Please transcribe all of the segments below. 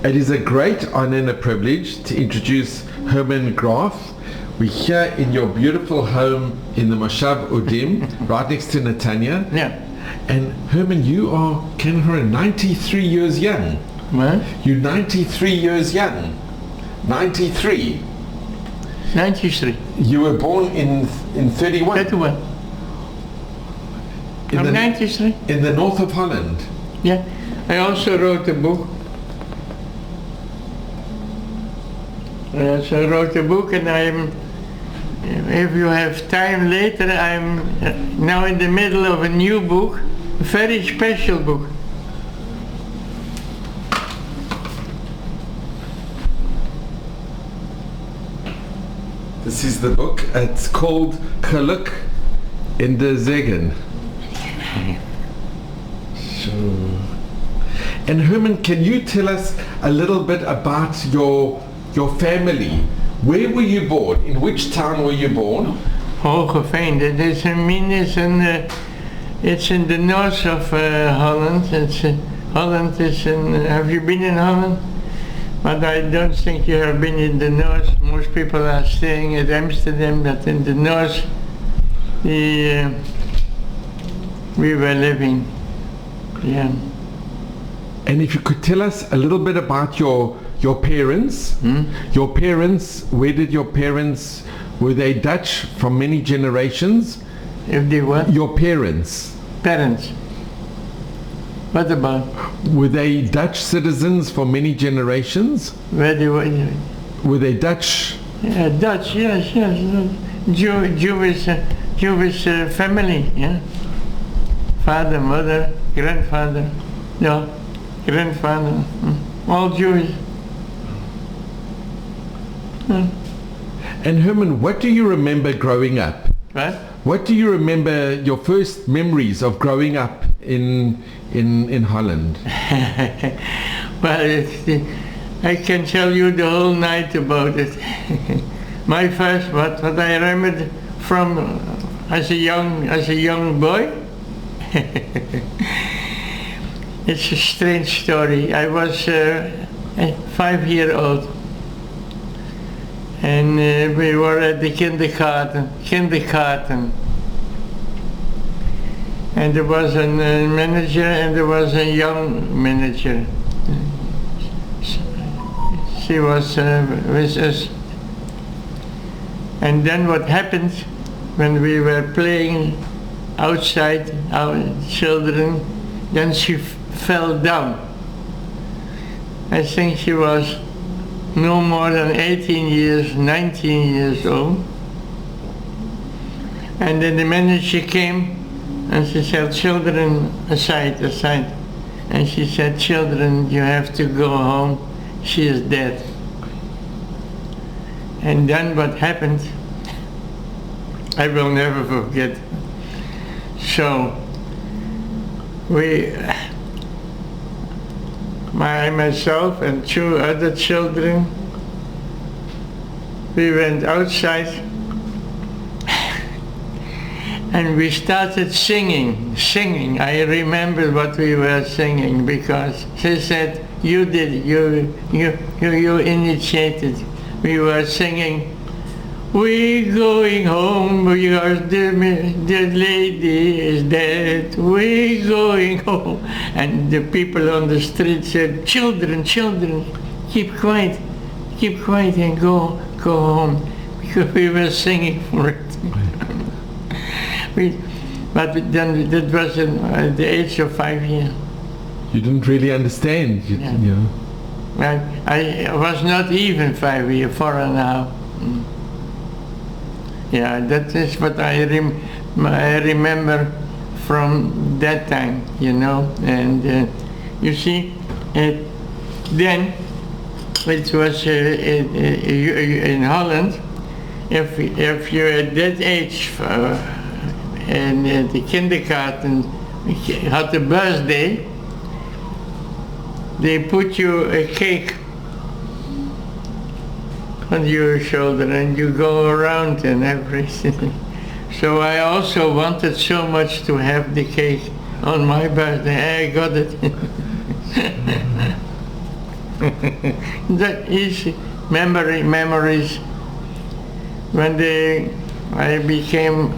It is a great honor and a privilege to introduce Herman Braaf. We're here in your beautiful home in the Moshav Udim, right next to Netanya. Yeah. And Herman, you are 93 years young. What? You're 93 years young. 93. 93. You were born in 31. 31. I'm 93. In the north of Holland. Yeah. I also wrote a book. And if you have time later, I'm now in the middle of a new book, a very special book. This is the book. It's called Geluk in de Zegen. Sure. And Herman, can you tell us a little bit about your family? Where were you born? In which town were you born? Hogeveen. It's in the north of Holland. Holland is in. Have you been in Holland? But I don't think you have been in the north. Most people are staying at Amsterdam, but in the north, we were living. Yeah. And if you could tell us a little bit about your parents. Your parents, where did your parents, were they Dutch from many generations? If they what? Your parents. Parents. What about? Were they Dutch citizens for many generations? Where they were? Were they Dutch? Yeah, Dutch, yes. Jewish family, yeah. Father, mother, grandfather, no, grandfather, all Jewish. And Herman, what do you remember growing up? What? What do you remember your first memories of growing up in Holland? Well, I can tell you the whole night about it. My first, what I remembered from as a young boy. It's a strange story. I was 5 years old. And we were at the kindergarten. And there was a manager and there was a young manager. She was with us. And then what happened when we were playing outside, our children, then she fell down. I think she was no more than 18 years, 19 years old. And then the manager came and she said, children, aside. And she said, children, you have to go home, she is dead. And then what happened, I will never forget. So, myself and 2 other children, we went outside and we started singing. I remember what we were singing because she said, you did it, you initiated. We were singing, we're going home because the lady is dead. We're going home. And the people on the street said, children, keep quiet and go home. Because we were singing for it. But then that was at the age of 5 years. You didn't really understand. I was not even 5 years, 4.5. Yeah, that is what I remember from that time, And you see, then it was in Holland. If you're at that age and the kindergarten had a birthday, they put you a cake on your shoulder and you go around and everything. So I also wanted so much to have the cake on my birthday. I got it. That is memories. When I became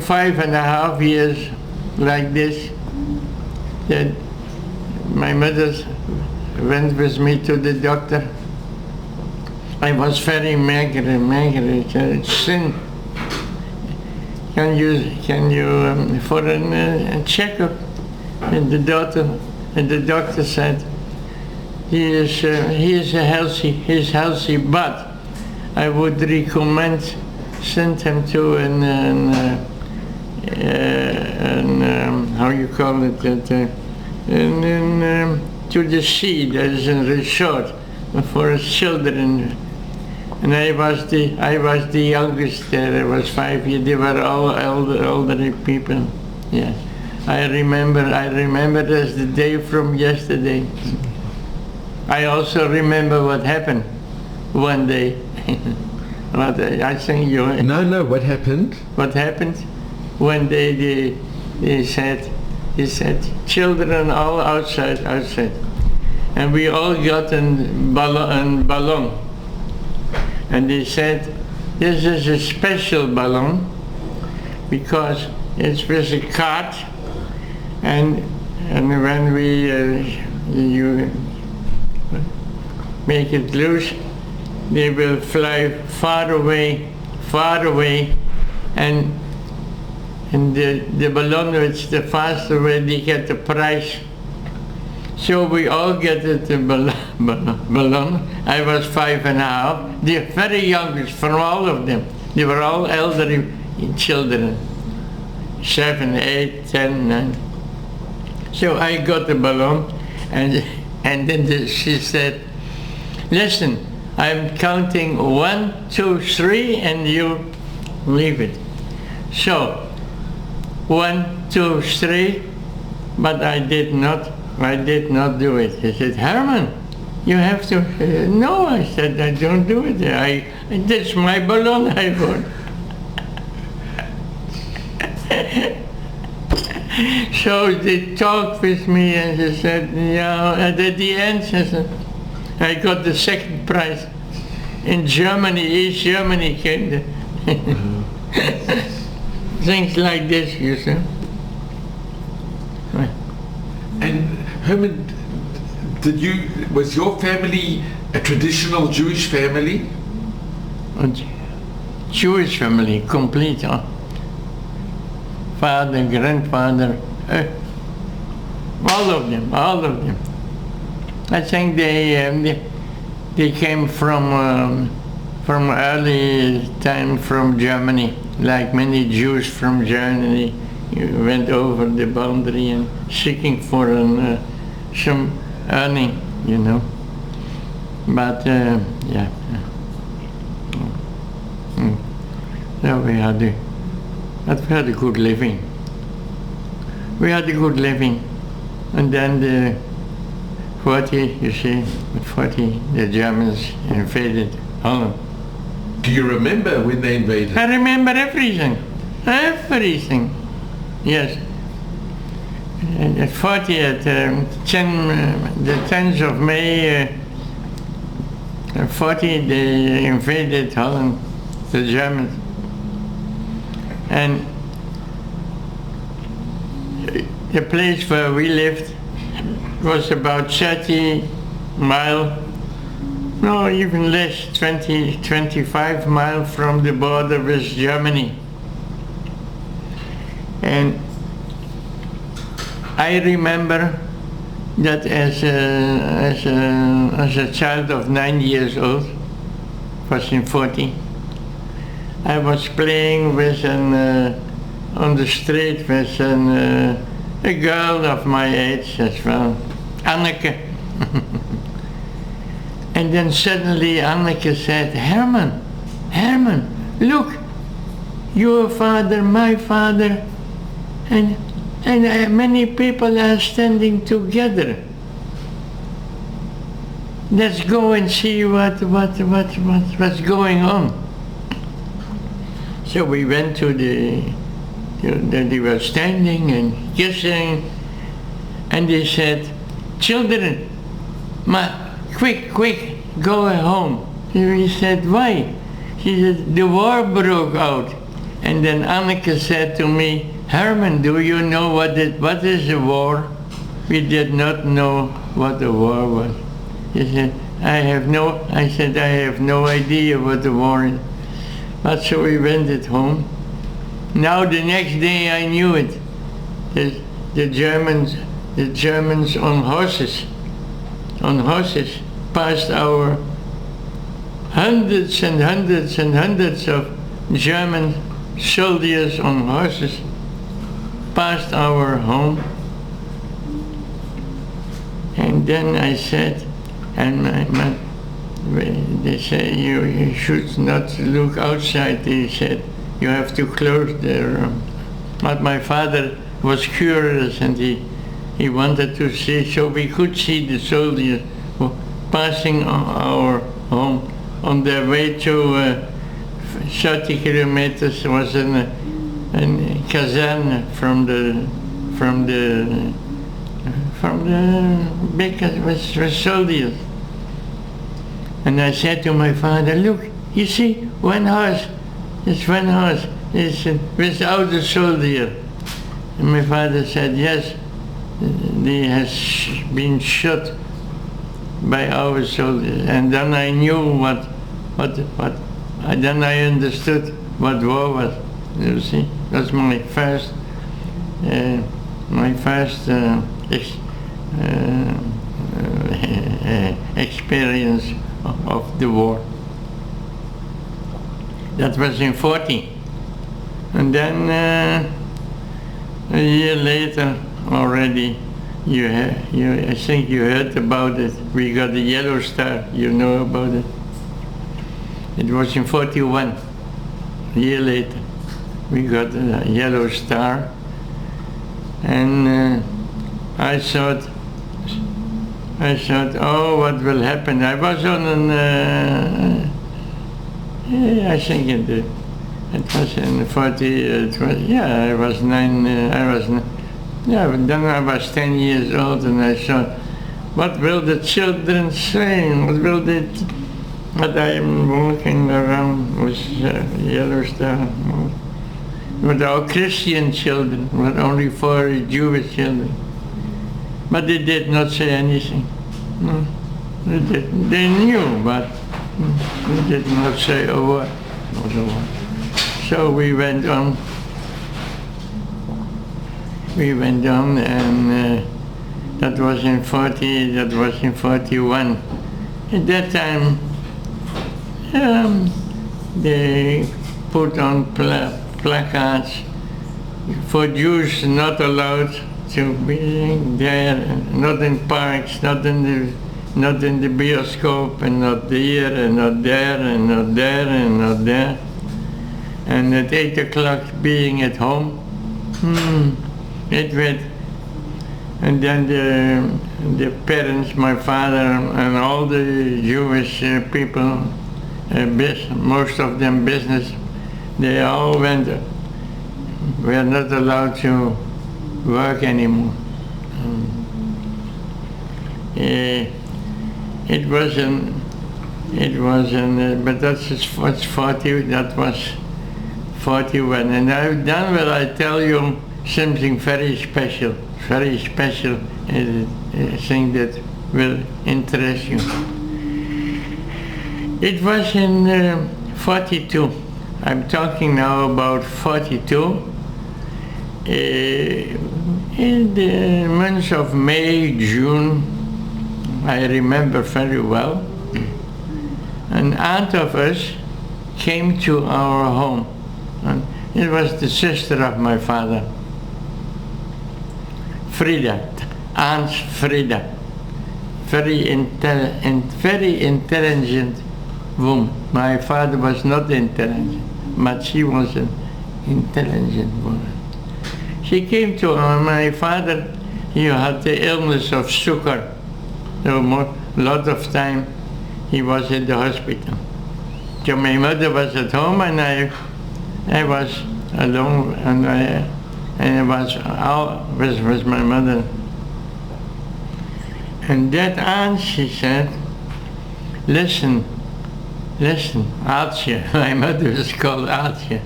5.5 years like this, that my mother went with me to the doctor. I was very mager, thin. Can you for a checkup? And the doctor said he's healthy, but I would recommend send him to how you call it, to the sea. There is a resort for children. And I was the youngest there. I was 5 years. They were all elderly people. Yes, I remember as the day from yesterday. I also remember what happened one day. But I think you. No. What happened? What happened? One day he said, children all outside, and we all got a balloon. And they said, this is a special balloon because it's with a card, and when you make it loose, they will fly far away, and the balloon which the faster away, they get the prize. So we all get the balloon. I was 5.5. The very youngest from all of them. They were all elderly children. 7, 8, 10, 9. So I got the balloon, and then she said, listen, I'm counting 1, 2, 3, and you leave it. So 1, 2, 3, but I did not do it. He said, Herman, you have to. No, I said, I don't do it. That's my balloon I bought. So they talked with me and they said, yeah, and at the end, she said, I got the second prize. In Germany, East Germany came the things like this, you see. And Herman, was your family a traditional Jewish family? Jewish family, complete. Huh? Father, grandfather, all of them. I think they came from early time from Germany, like many Jews from Germany. Went over the boundary and seeking for some earning, you know. But yeah. So we had a good living. And then the 40, you see, at 40, the Germans invaded Holland. Do you remember when they invaded? I remember everything. Yes. At 40, at the 10th of May, 40, they invaded Holland, the Germans. And the place where we lived was about 30 miles, no, even less, 25 miles from the border with Germany. And I remember that as a child of 9 years old, was in 40, I was playing with on the street with a girl of my age as well, Anneke. And then suddenly Anneke said, Herman, look, your father, my father, and many people are standing together. Let's go and see what's going on. So we went to they were standing and kissing, and they said, children, quick, go home. We said, why? She said, the war broke out. And then Anneke said to me, Herman, do you know what is a war? We did not know what a war was. He said, I said, I have no idea what a war is. But so we went at home. Now the next day I knew it. The Germans on horses passed our hundreds and hundreds and hundreds of German soldiers on horses past our home. And then I said, and they say you should not look outside. They said you have to close the room. But my father was curious and he wanted to see, so we could see the soldiers passing our home. On their way to 30 kilometers was a caserne from the big was soldiers. And I said to my father, look, you see, one horse, it's without a soldier. And my father said, yes, he has been shot by our soldiers. And then I knew then I understood what war was. You see, that's my first experience of the war. That was in 40. And then a year later already, I think you heard about it. We got the Yellow Star, you know about it. It was in 41, a year later. We got a Yellow Star. And I thought, oh, what will happen? I was on I think it was in 40, I was 9, then I was 10 years old, and I thought, what will the children say? But I am walking around with Yellow Star. With our Christian children, but only 4 Jewish children. But they did not say anything. No, they didn't. They knew, but they did not say a word. Not a word. So we went on. And that was in 40. That was in 41. At that time, they put on placards for Jews not allowed to be there, not in parks, not in the bioscope, and not there, and not there, and not there, and not there. And at 8 o'clock being at home, it went. And then the parents, my father, and all the Jewish people, most of them business, they all went. We are not allowed to work anymore. But what's 40. That was 41, and I've done. Well, I tell you something very special, a thing that will interest you. It was in 42. I'm talking now about 42. In the months of May, June, I remember very well, an aunt of us came to our home. And it was the sister of my father, Frida, Aunt Frida, very intelligent woman. My father was not intelligent, but she was an intelligent woman. She came to my father. He had the illness of sugar. So a lot of time he was in the hospital. So my mother was at home, and I was alone, and I was out with my mother. And that aunt, she said, listen, Aaltje, my mother was called Aaltje.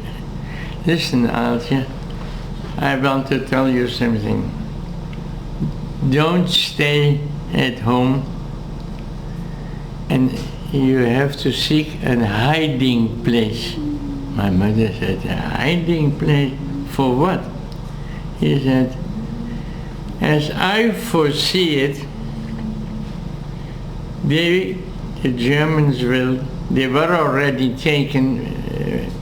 Listen, Aaltje, I want to tell you something. Don't stay at home, and you have to seek a hiding place. My mother said, a hiding place for what? He said, as I foresee it, the Germans they were already taking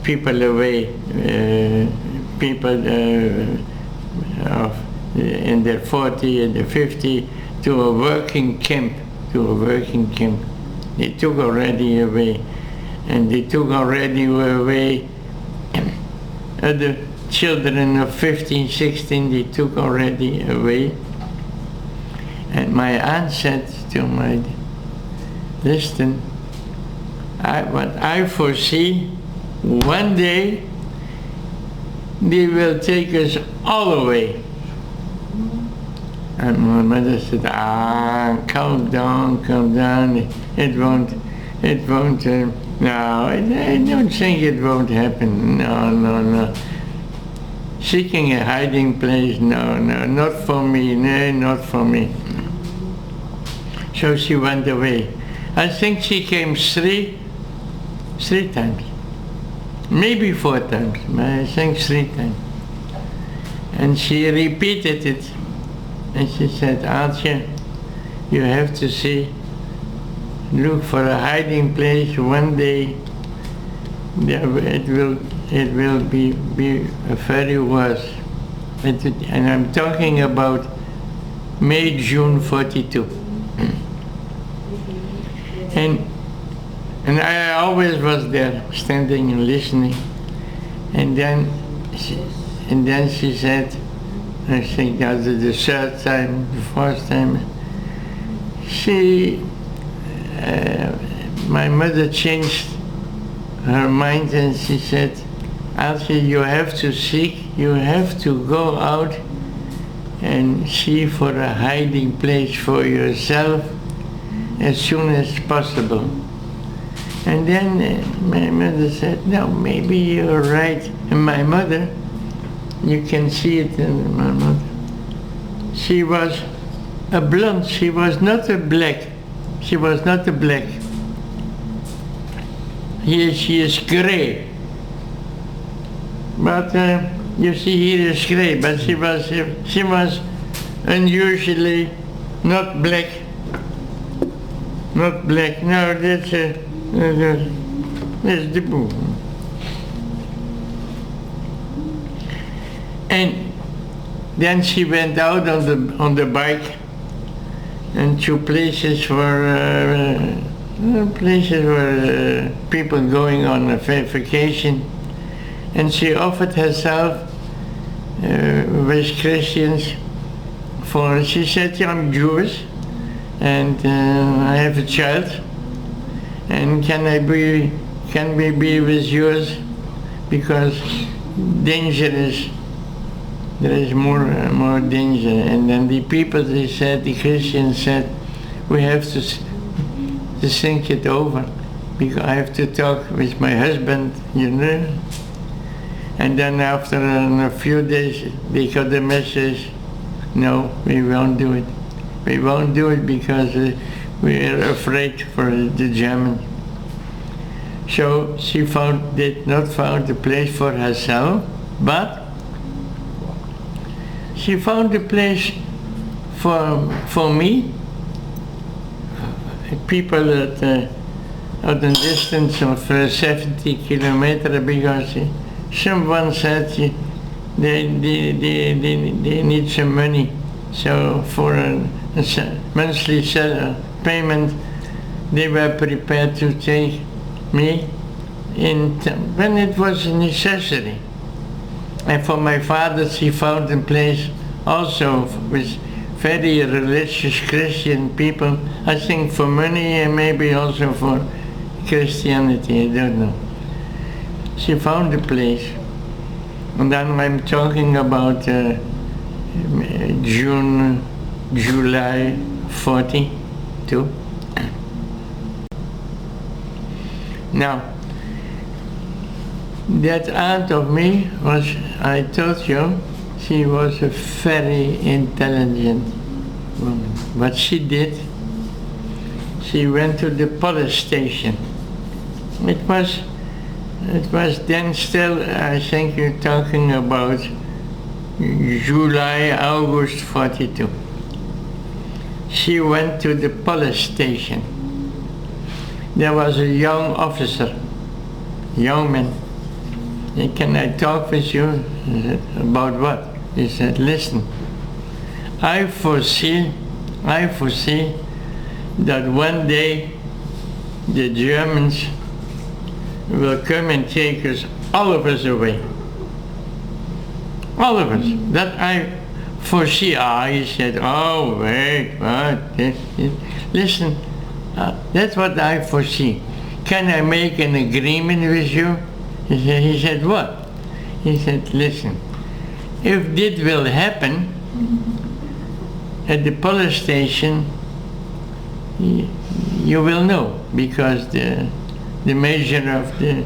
people away, people in their 40 and their 50 to a working camp, They took already away, and they took already away other children of 15, 16, they took already away. And my aunt said to my, listen, what I foresee, one day they will take us all away. And my mother said, calm down, it won't, no, I don't think it won't happen, no. Seeking a hiding place, no, not for me, no, not for me. So she went away. I think she came three times, maybe 4 times, but I think 3 times. And she repeated it, and she said, Aaltje, you have to look for a hiding place. One day it will be very worse. And I'm talking about May, June 42. And I always was there, standing and listening. And then she said, I think that was the 3rd time, the 4th time, my mother changed her mind, and she said, Aaltje, you have to go out and see for a hiding place for yourself as soon as possible. And then my mother said, no, maybe you're right. And my mother, you can see it in my mother, she was a blonde, she was not a black. Here she is gray. But you see here is gray, but she was unusually not black. Not black. No, that's the boom. And then she went out on the bike and to places where people going on a vacation, and she offered herself with Christians she said, I'm Jewish and I have a child, and can we be with yours, because there is more danger. And then the people, the Christians said, we have to think it over, because I have to talk with my husband, And then after a few days, they got the message, no, we won't do it. We won't do it because we are afraid for the Germans. So she did not found a place for herself, but she found a place for me, people at a distance of 70 kilometers, because someone said they need some money, so for a monthly payment they were prepared to take me when it was a necessity. And for my father, she found a place also with very religious Christian people, I think for money and maybe also for Christianity, I don't know. She found a place. And then I'm talking about July 42. Now, that aunt of me was, I told you, she was a very intelligent woman. What she did, she went to the police station. It was then still, I think you're talking about July, August 42. She went to the police station. There was a young officer, young man. Can I talk with you? He said, about what? He said, listen, I foresee that one day the Germans will come and take us, all of us away. All of us. That I foresee. He said, oh, wait, what? Listen, that's what I foresee. Can I make an agreement with you? He said, what? He said, listen, if this will happen at the police station, you will know, because the major of the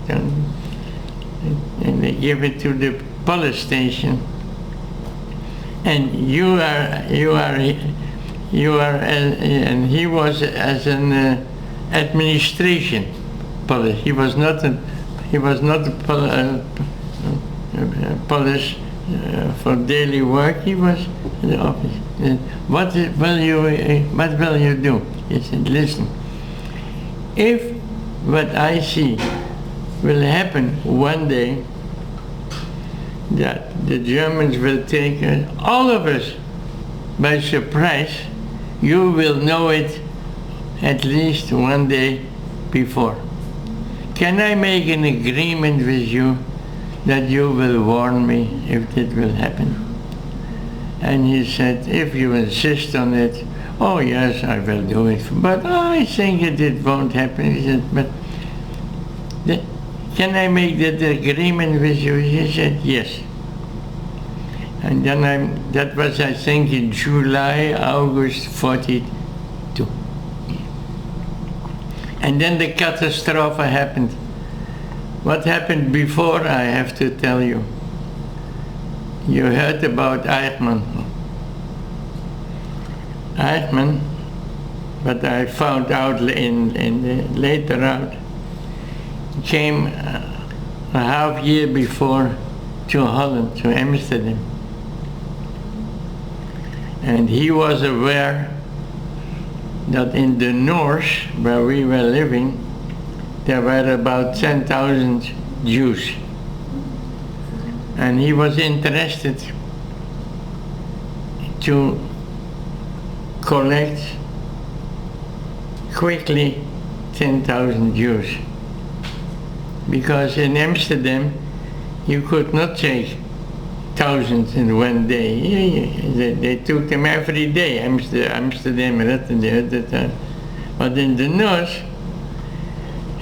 and they give it to the police station, and you are and he was as an administration police. He was not a police for daily work. He was in the office. What will you do? He said, listen, if what I see will happen one day, that the Germans will take all of us by surprise, you will know it at least one day before. Can I make an agreement with you that you will warn me if it will happen? And he said, if you insist on it, oh yes, I will do it, but I think it won't happen. He said, but can I make that agreement with you? He said, yes. And then that was, I think, in July, August 42. And then the catastrophe happened. What happened before, I have to tell you. You heard about Herman. Herman, but I found out later out, came a half year before to Holland, to Amsterdam. And he was aware that in the north, where we were living, there were about 10,000 Jews. And he was interested to collect quickly 10,000 Jews. Because in Amsterdam, you could not take thousands in one day. They took them every day, Amsterdam, Rotterdam. But in the north,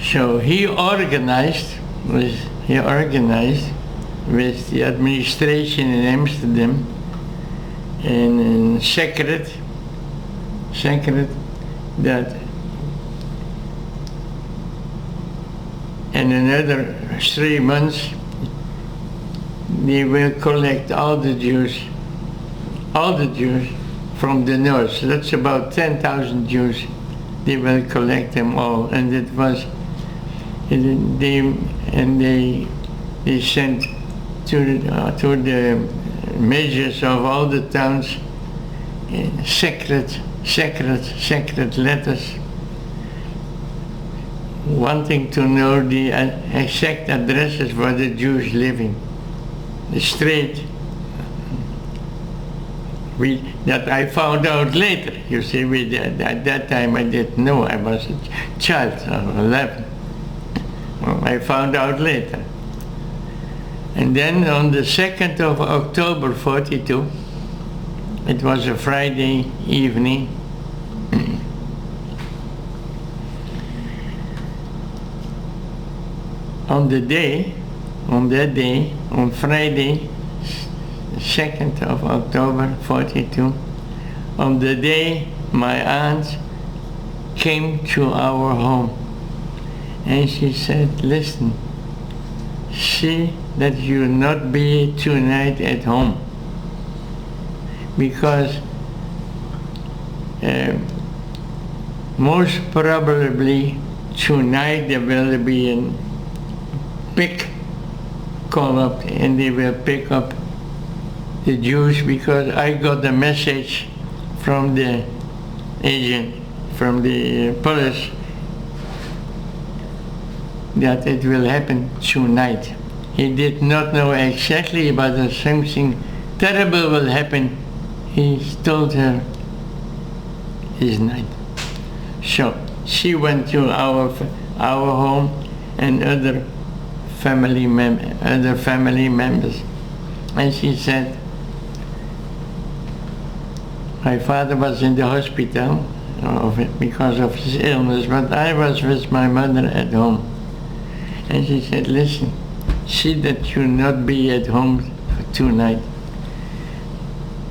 so he organized with the administration in Amsterdam in secret that in another 3 months they will collect all the Jews from the north. So that's about 10,000 Jews. They will collect them all, and it was they sent to the mayors of all the towns secret letters, wanting to know the exact addresses where the Jews living. The street that I found out later. You see, at that time I didn't know. I was a child of 11. Well, I found out later. And then on the 2nd of October 42, it was a Friday evening, on that day, on Friday, 2nd of October 42, on the day my aunt came to our home and she said, listen, see that you not be tonight at home, because most probably tonight there will be a big call up and they will pick up the Jews, because I got a message from the agent, from the police, that it will happen tonight. He did not know exactly, but something terrible will happen. He told her this night. So she went to our home and other family members, and she said, my father was in the hospital because of his illness, but I was with my mother at home. And she said, listen, see that you not be at home tonight.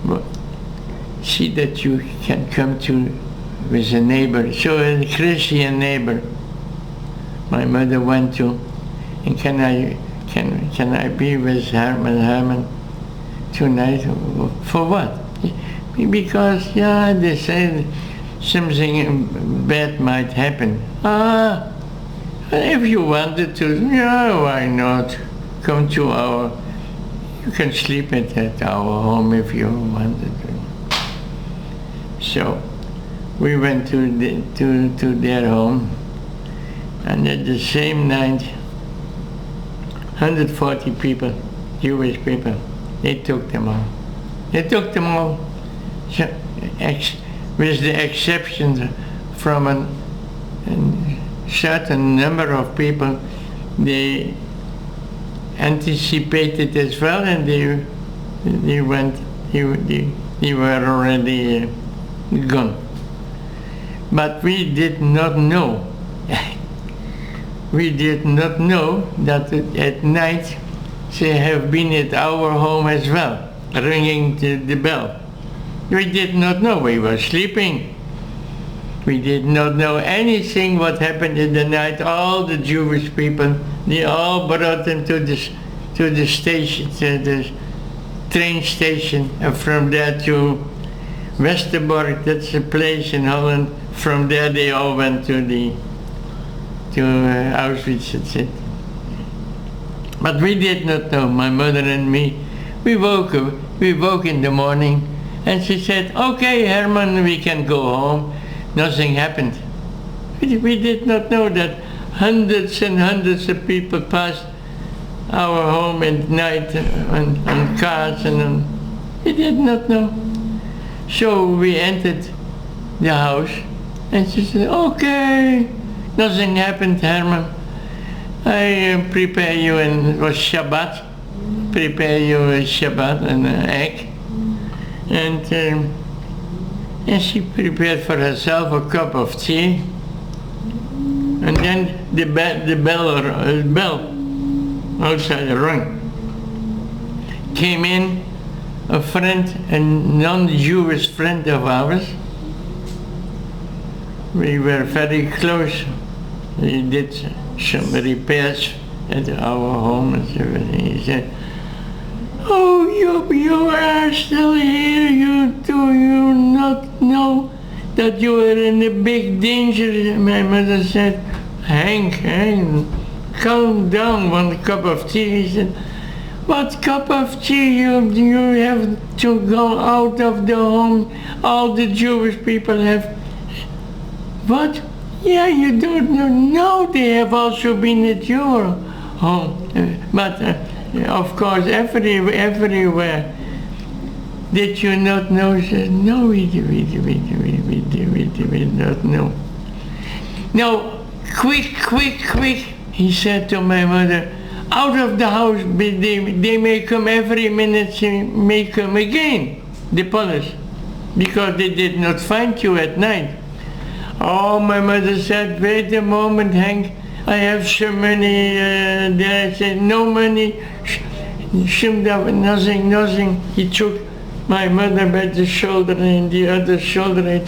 But see that you can come to with a neighbor, so a Christian neighbor. My mother went to, and can I be with Herman tonight? For what? Because they said something bad might happen. If you wanted to, why not? Come to you can sleep at our home if you wanted to. So we went to their home, and at the same night, 140 people, Jewish people, they took them all. They took them all, with the exception from a certain number of people. They anticipated as well, and they were already gone. But we did not know. We did not know that at night they have been at our home as well, ringing the bell. We did not know. We were sleeping. We did not know anything what happened in the night. All the Jewish people, they all brought them to the station, to the train station, and from there to Westerbork, that's a place in Holland. From there they all went to Auschwitz, that's it. But we did not know, my mother and me. We woke in the morning, and she said, okay, Herman, we can go home. Nothing happened. We did not know that hundreds and hundreds of people passed our home at night on cars, and we did not know. So we entered the house, and she said, okay, nothing happened, Herman. I prepare you, and it was Shabbat, prepare you a Shabbat, an egg. And she prepared for herself a cup of tea. And then the bell outside rang. Came in a friend, a non-Jewish friend of ours. We were very close. We did some repairs at our home and everything. He said, oh, you are still here. You not know that you are in a big danger. My mother said, Hank, calm down, one cup of tea. He said, what cup of tea? You have to go out of the home. All the Jewish people have. What? Yeah, you don't know. No, they have also been at your home. But of course, everywhere. Did you not know? He said, no, we did not know. Now, quick, he said to my mother, out of the house, they may come every minute, they may come again, the police, because they did not find you at night. Oh, my mother said, wait a moment, Hank, I have some money there. I said, no money, nothing. He took My mother by the shoulder and the other shoulder, and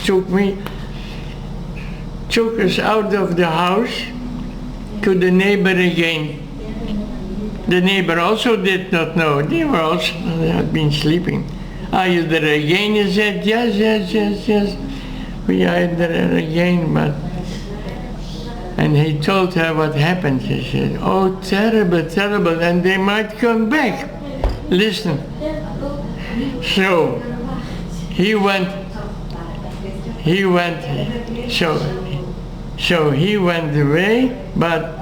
took us out of the house to the neighbor again. The neighbor also did not know. They had been sleeping. Are you there again? He said, yes. We are there again, but... And he told her what happened. He said, oh, terrible, terrible, and they might come back. Listen. So, he went away, but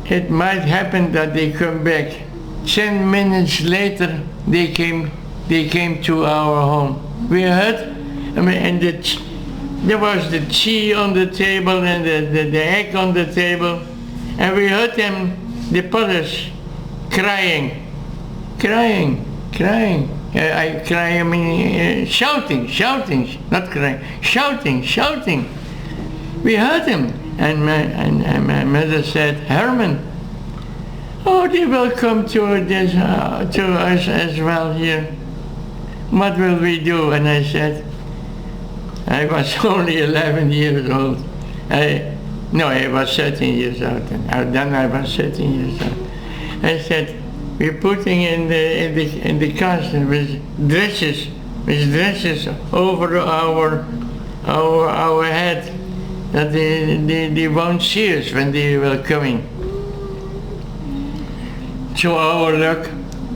it might happen that they come back. 10 minutes later, they came to our home. We heard, and there was the tea on the table and the egg on the table, and we heard them, the Polish, crying. I mean, shouting, not crying, shouting. We heard him, and my mother said, Herman, oh, they will come to us as well here. What will we do? And I said, I was only 11 years old. I was 13 years old. Then I was 13 years old. I said, we're putting in the castle with dresses over our head, that they won't see us when they were coming. To our luck,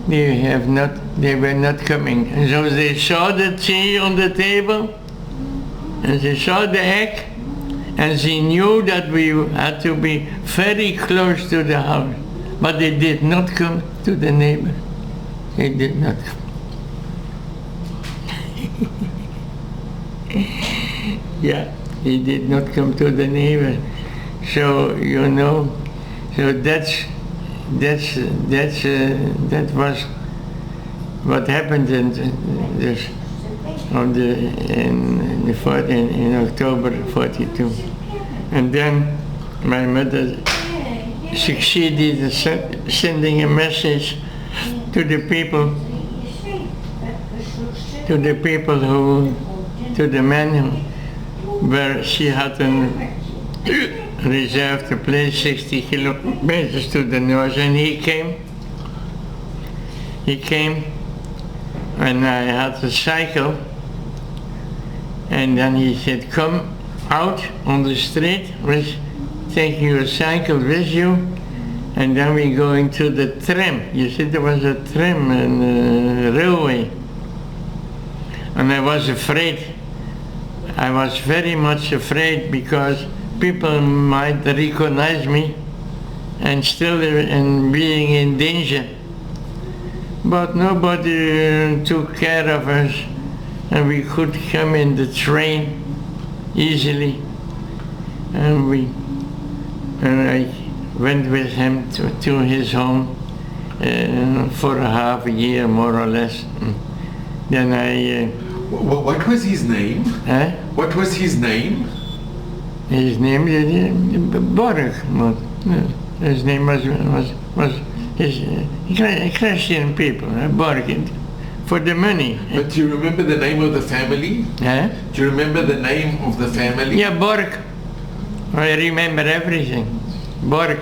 they were not coming. And so they saw the tea on the table, and they saw the egg, and they knew that we had to be very close to the house. But they did not come to the neighbor. They did not come. Yeah, he did not come to the neighbor. So, so that was what happened in October 42. And then my mother succeeded in sending a message to the men where she had reserved a place 60 kilometers to the north, and he came, and I had a cycle, and then he said, come out on the street, take your cycle with you, and then we're going to the tram. You see, there was a tram and a railway. And I was afraid. I was very much afraid because people might recognize me and still being in danger. But nobody took care of us, and we could come in the train easily. And I went with him to his home for a half a year, more or less. Then I... what was his name? What was his name? His name is Borg. His name was Christian people, Borg, for the money. But do you remember the name of the family? Do you remember the name of the family? Yeah, Borg. I remember everything. Borg.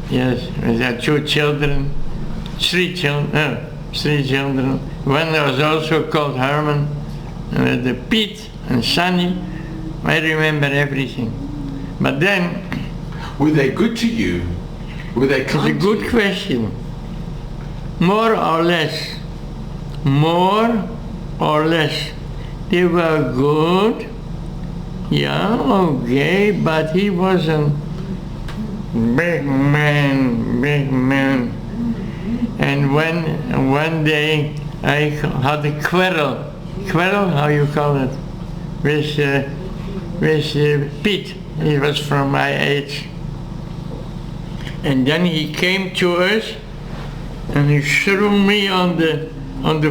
Yes, we had 3 children. One was also called Herman, and the Pete and Sonny. I remember everything. But then... Were they good to you? Were they kind to you? It's a good question. More or less. More or less. They were good. Yeah, okay, but he was a big man. And one day I had a quarrel, how you call it, with Pete. He was from my age. And then he came to us and he threw me on the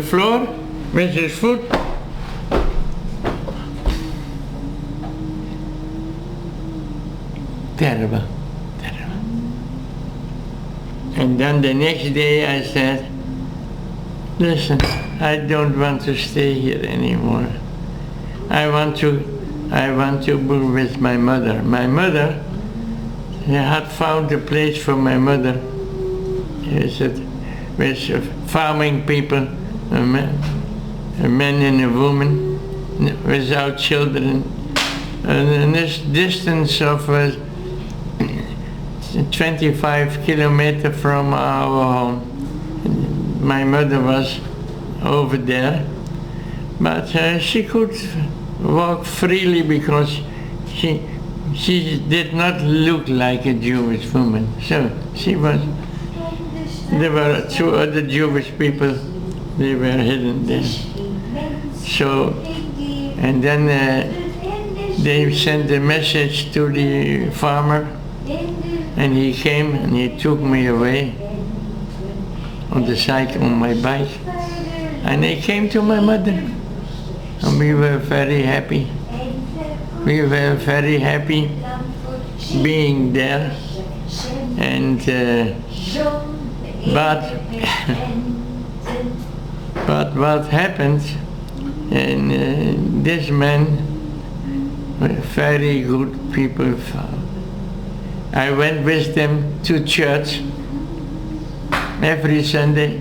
floor with his foot. Terrible. And then the next day I said, listen, I don't want to stay here anymore. I want to be with my mother. My mother, I had found a place for my mother. With farming people, a man and a woman, without children, and in this distance of 25 kilometers from our home. My mother was over there, but she could walk freely because she did not look like a Jewish woman. So she was. There were 2 other Jewish people. They were hidden there. So, and then they sent a message to the farmer, and he came and he took me away on my bike, and I came to my mother, and we were very happy. We were very happy being there, and but what happened, and this man, very good people, I went with them to church every Sunday.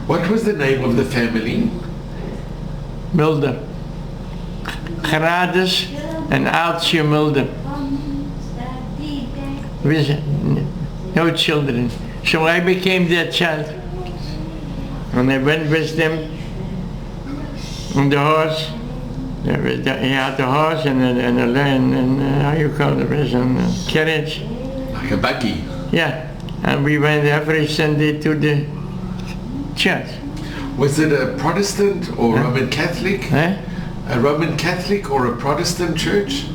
What was the name of the family? Mulder. Gerardus and Aaltje Mulder. With no children. So I became their child. And I went with them on the horse. He had a horse and a how you call it, a carriage. Like a buggy. Yeah, and we went every Sunday to the church. Was it a Protestant or Roman Catholic? A Roman Catholic or a Protestant church?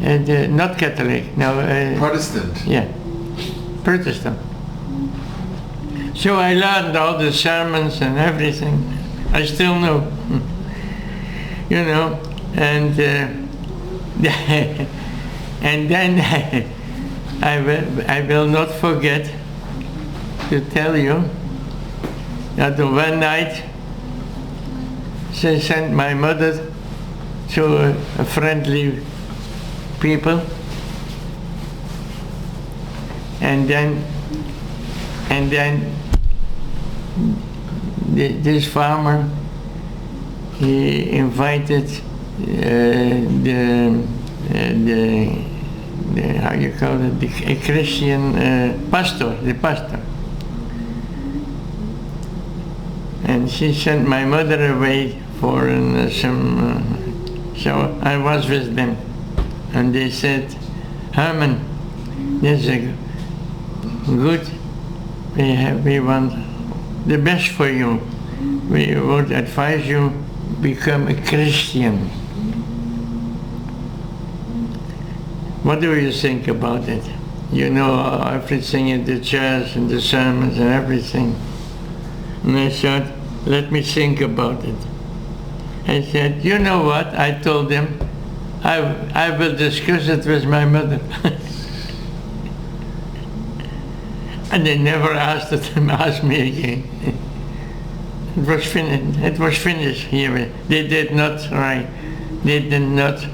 And not Catholic, no. Protestant. Yeah, Protestant. So I learned all the sermons and everything. I still know, you know, and and then I will not forget to tell you that one night she sent my mother to a friendly people, and then this farmer, he invited the how you call it, a Christian pastor, the pastor. And she sent my mother away for some, so I was with them. And they said, Herman, this is a good, we want the best for you. We would advise you become a Christian. What do you think about it? You know everything in the church and the sermons and everything. And I said, let me think about it. I said, you know what? I told them, I will discuss it with my mother. And they never asked me again. It was finished. It was finished here. They did not try. They did not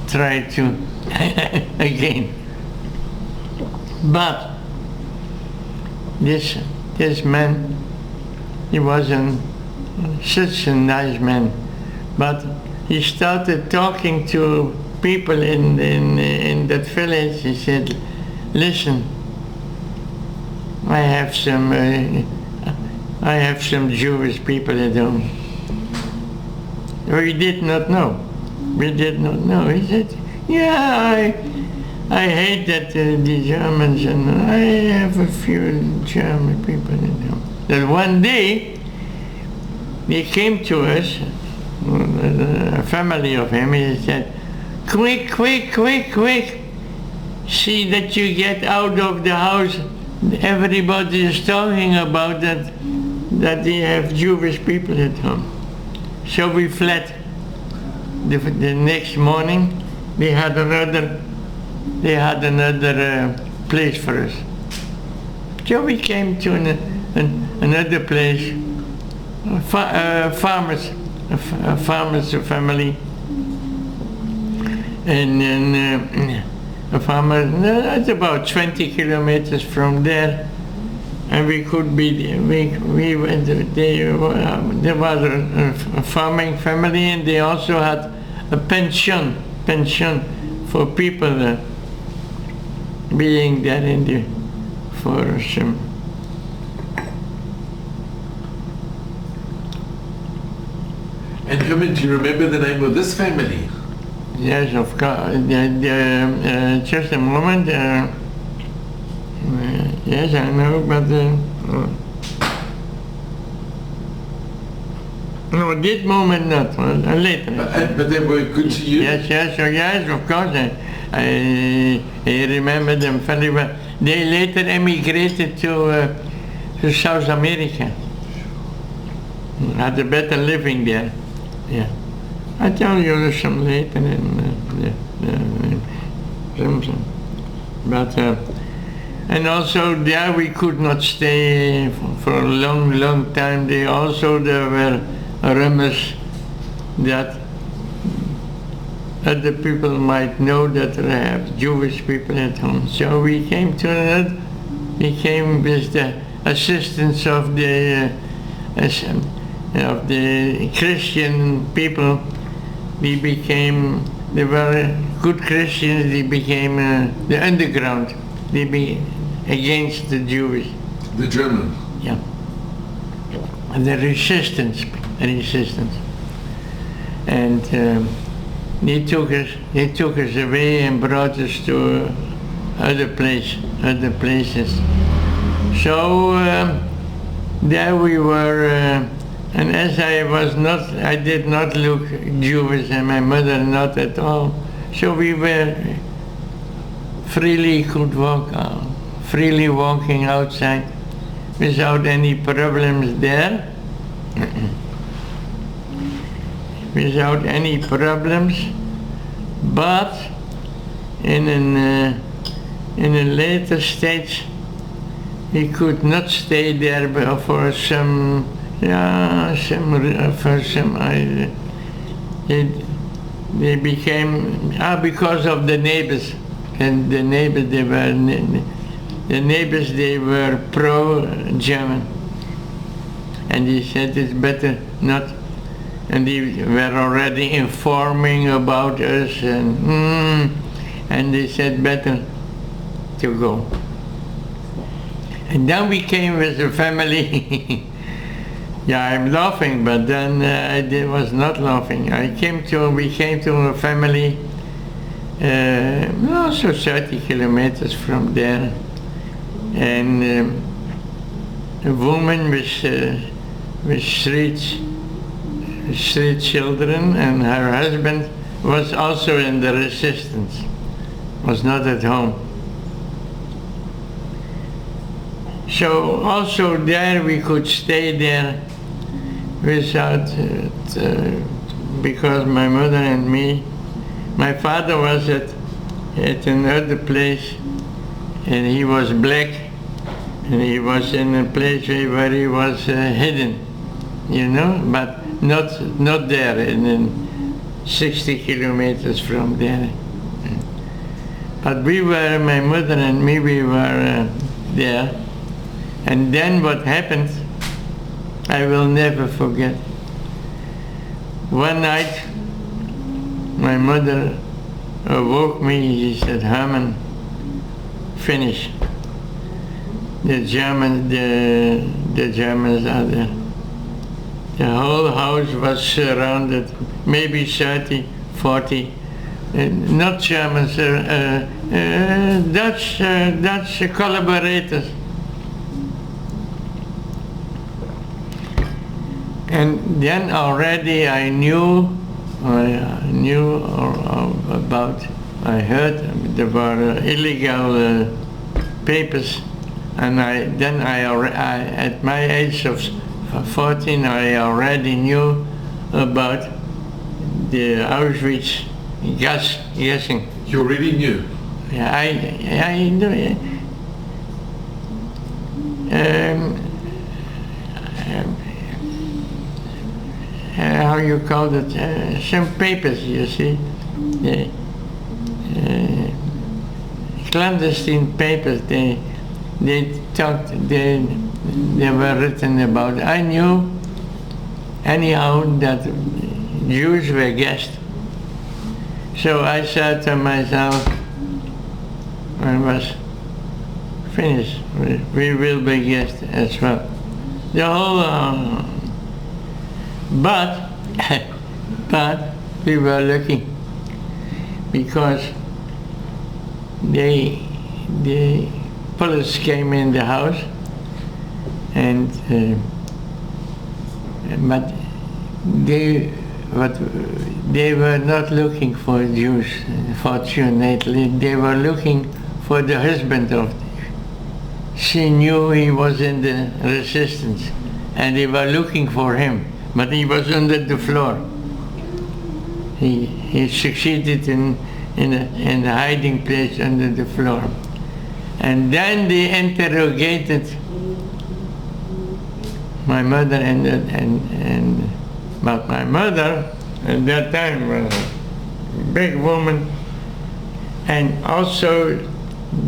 try to again. But this man, he wasn't such a nice man. But he started talking to people in that village. He said, "Listen, I have some Jewish people at home." We did not know. We did not know. He said, "Yeah, I hate that the Germans, and I have a few German people at home." Then one day, he came to us, a family of him. He said, "Quick, quick, quick, quick! See that you get out of the house. Everybody is talking about that they have Jewish people at home." So we fled. The next morning, they had another place for us. So we came to another place, farmers, a farmer's family, and then a farmer. That's about 20 kilometers from there, and we could be. We went. There was a farming family, and they also had a pension for people being there in the forest. And Herman, do you remember the name of this family? Yes, of course. Just a moment. Yes, I know, but no, this moment not. Later. But they were good to you? Yes, of course. I remember them very well. They later emigrated to South America. Had a better living there. Yeah. I tell you some later but and also there we could not stay for a long time. There were rumors that other people might know that there have Jewish people at home. So we came to that. We came with the assistance of the Christian people. They were good Christians. They became the underground. They be against the Jewish. The German. Yeah. And the resistance. And they took us away and brought us to other places. So there we were. And as I did not look Jewish, and my mother not at all. So we were freely walking outside without any problems there. Without any problems. But in a later stage, we could not stay there for some. They became because of the neighbors, and the neighbors they were pro-German, and he said it's better not, and they were already informing about us, and they said better to go. And then we came with a family. Yeah, I'm laughing, but then I was not laughing. We came to a family, also 30 kilometers from there, and a woman with three children, and her husband was also in the resistance, was not at home. So also there we could stay there without, because my mother and me, my father was at another place, and he was black, and he was in a place where he was hidden, but not there, in 60 kilometers from there. But my mother and me, we were there. And then what happened, I will never forget. One night, my mother awoke me. She said, "Herman, finish. The Germans are there." The whole house was surrounded, maybe 30, 40, not Germans, Dutch collaborators. And then already I heard there were illegal papers, and at my age of 14, I already knew about the Auschwitz gassing. You already knew? Yeah, I knew. how you call it, some papers, you see, clandestine papers. They talked. They were written about. I knew anyhow that Jews were guests. So I said to myself, when I was finished, we will be guests as well. The whole, but we were lucky because the police came in the house, and but they were not looking for Jews, fortunately. They were looking for the husband of. She knew he was in the resistance, and they were looking for him, but he was under the floor. He succeeded in a hiding place under the floor. And then they interrogated my mother, but my mother at that time was a big woman, and also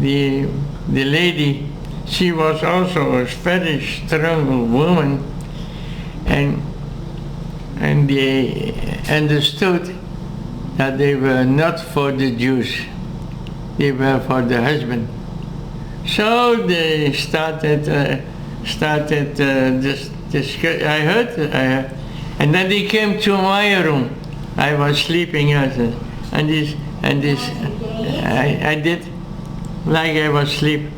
the lady, she was also a very strong woman, and they understood that they were not for the Jews, they were for the husband. So they started this discussion. I heard, and then they came to my room. I was sleeping out, and I did like I was asleep.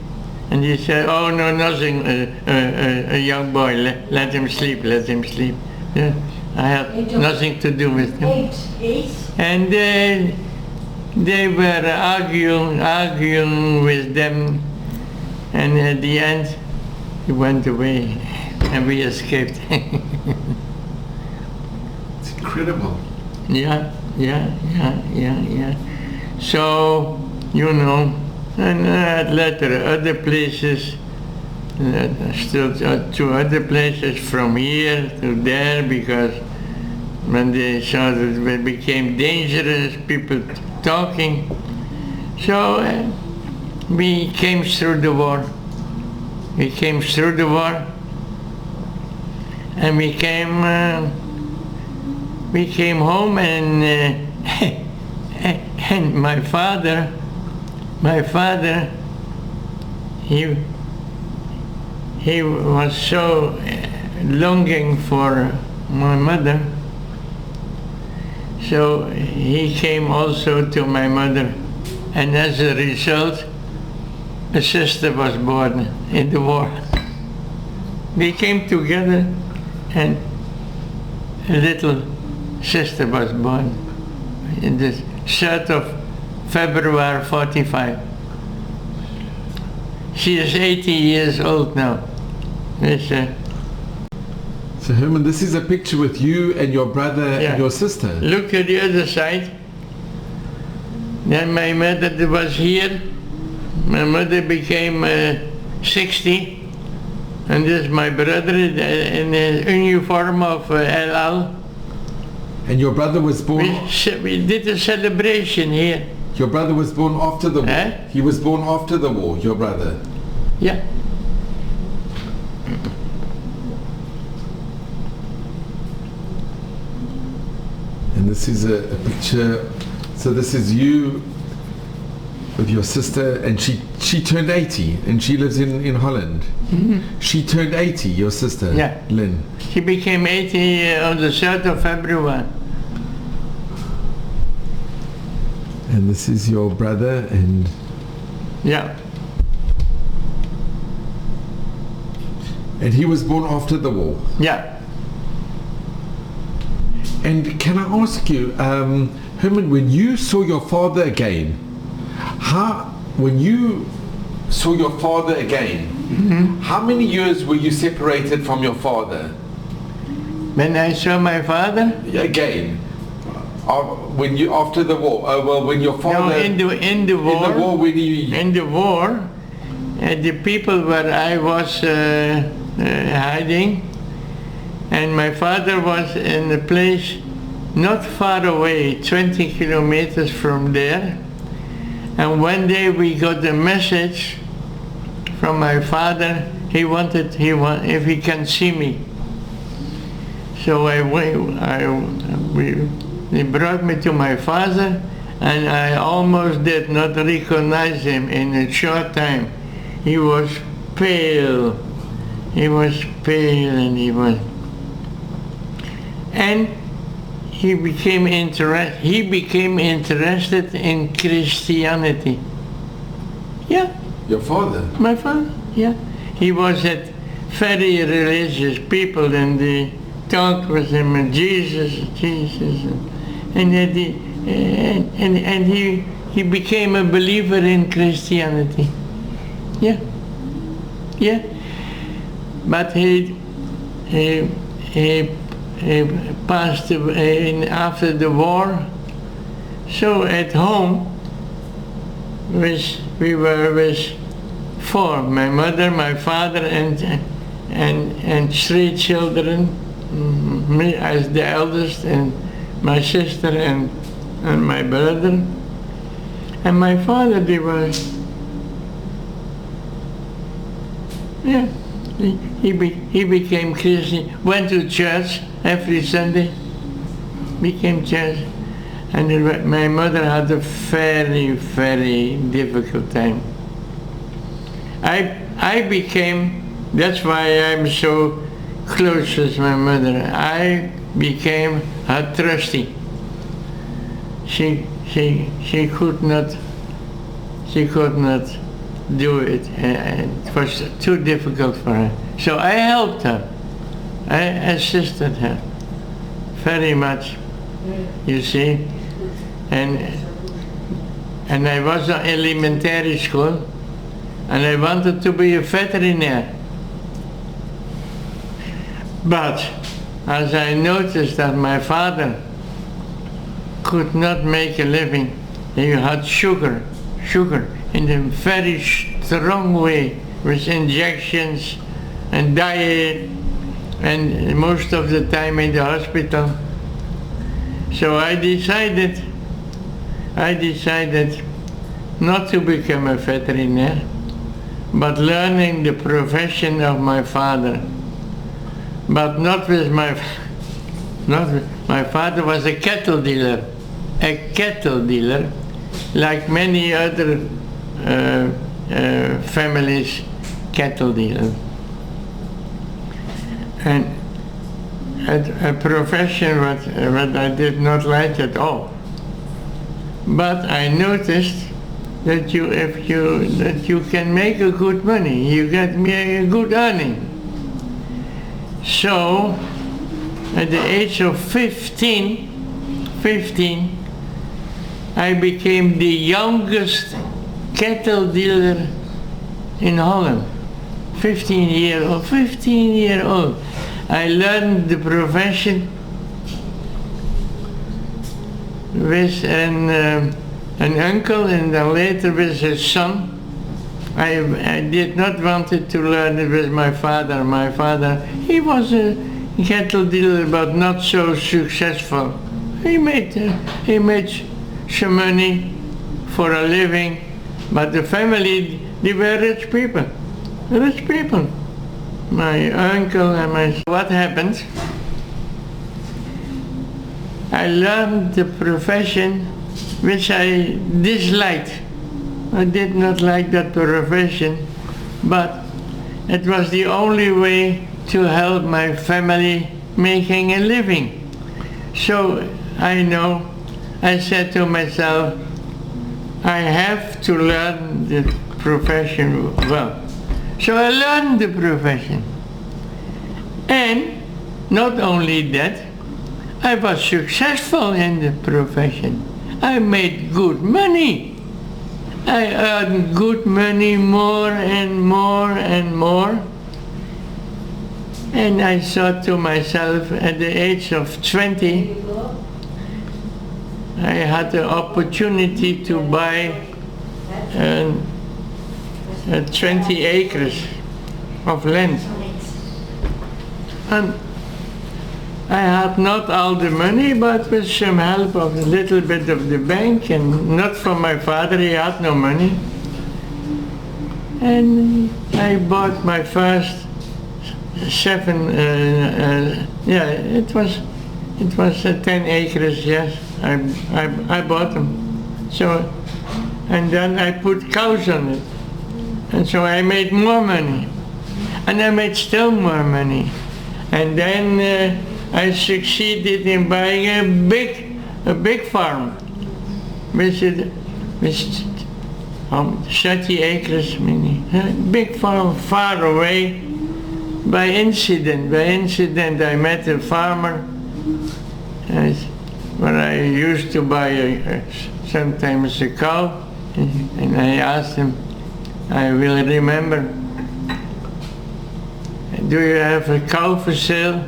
And he said, "Oh no, nothing, a young boy, let him sleep, let him sleep." Yeah, I had nothing to do with him. And they were arguing with them, and at the end, he went away, and we escaped. It's incredible. Yeah. So, you know, and later other places, still to other places from here to there, because when they saw that it became dangerous, people talking. So we came through the war. We came through the war, and we came home, and and my father, he was so longing for my mother. So he came also to my mother, and as a result, a sister was born in the war. They came together, and a little sister was born in the 3rd of February 45. She is 80 years old now. Yes, So Herman, this is a picture with you and your brother and your sister. Look at the other side. Then my mother was here. My mother became 60. And this is my brother in the uniform of LL. And your brother was born... We did a celebration here. Your brother was born after the war? He was born after the war, your brother? Yeah. And this is a picture, so this is you with your sister, and she turned 80, and she lives in Holland. Mm-hmm. She turned 80, your sister, Lynn. She became 80 on the 3rd of February. And this is your brother, and... Yeah. And he was born after the war? Yeah. And can I ask you, Herman, when you saw your father again, when you saw your father again, how many years were you separated from your father? When I saw my father? Again. When you after the war? When your father? No, in the war. In the war, when he... In the war, the people where I was hiding, And my father was in a place not far away, 20 kilometers from there. And one day we got a message from my father. If he can see me. So he brought me to my father, and I almost did not recognize him in a short time. He was pale. He was pale, and he became interested in Christianity. Yeah. Your father? My father, yeah. He was at very religious people, and they talked with him, and Jesus, and he became a believer in Christianity. Yeah, yeah. But he passed away after the war. So at home, we were with four: my mother, my father, and three children. Me as the eldest, and my sister and my brother. And my father, they were, yeah, he became Christian, went to church every Sunday, became church. And my mother had a very, very difficult time. I became, that's why I'm so close with my mother. I became her trustee. She could not do it. It was too difficult for her. So I helped her. I assisted her very much, you see. And I was in elementary school, and I wanted to be a veterinarian. But as I noticed that my father could not make a living, he had sugar in a very strong way, with injections and diet, and most of the time in the hospital. So I decided not to become a veterinarian, but learning the profession of my father. But not with my father was a cattle dealer, like many other families, cattle dealer. And a profession what I did not like at all. But I noticed that you can make a good money, you get a good earning. So, at the age of 15, I became the youngest cattle dealer in Holland. 15 year old. I learned the profession with an uncle, and then later with his son. I did not want to learn it with my father. My father, he was a cattle dealer, but not so successful. He made some money for a living, but the family, they were rich people. My uncle and my... What happened? I learned the profession which I disliked. I did not like that profession, but it was the only way to help my family making a living. So I said to myself, I have to learn the profession well. So I learned the profession. And not only that, I was successful in the profession. I made good money. I earned good money, more and more and more. And I thought to myself, at the age of 20, I had the opportunity to buy 20 acres of land. And I had not all the money, but with some help of a little bit of the bank, and not from my father, he had no money. And I bought my first 7, it was 10 acres, yes. I bought them. So, and then I put cows on it. And so I made more money. And I made still more money. And then I succeeded in buying a big farm with 30 acres, meaning a big farm far away. By incident, I met a farmer where I used to buy sometimes a cow, and I asked him, I will remember, do you have a cow for sale?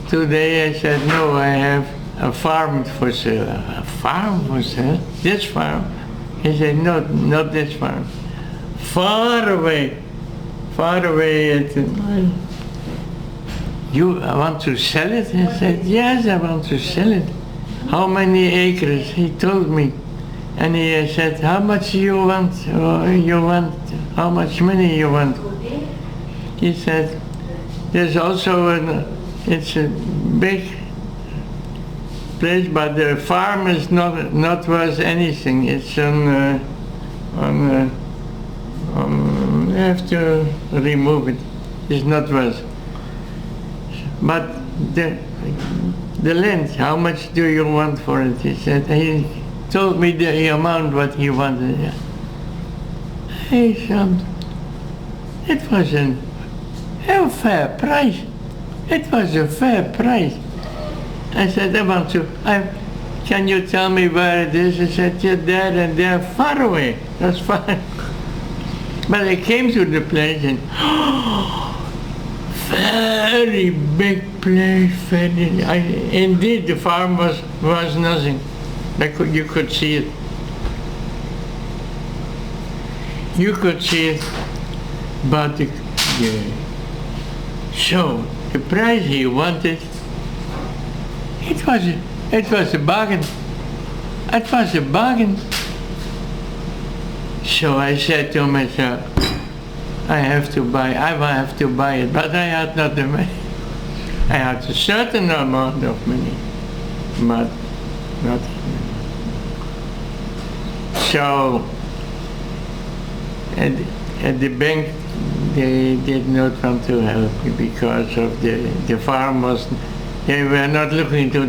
Today I said, no, I have a farm for sale. A farm for sale? This farm? He said, no, not this farm. Far away. You want to sell it? I said, yes, I want to sell it. How many acres? He told me. And he said, how much you want? How much money you want? He said, there's also it's a big place, but the farm is not worth anything. It's you have to remove it. It's not worth. But the land, how much do you want for it? He said, he told me the amount what he wanted. I said, it was a fair price. It was a fair price. I said, can you tell me where it is? He said, yeah, there and there, far away. That's fine. But I came to the place and, very big place, indeed the farm was nothing. You could see it. You could see it, but so the price he wanted, it was a bargain. It was a bargain. So I said to myself, I have to buy it, but I had not the money. I had a certain amount of money, but not. So at the bank, they did not want to help me because of the farm was. They were not looking to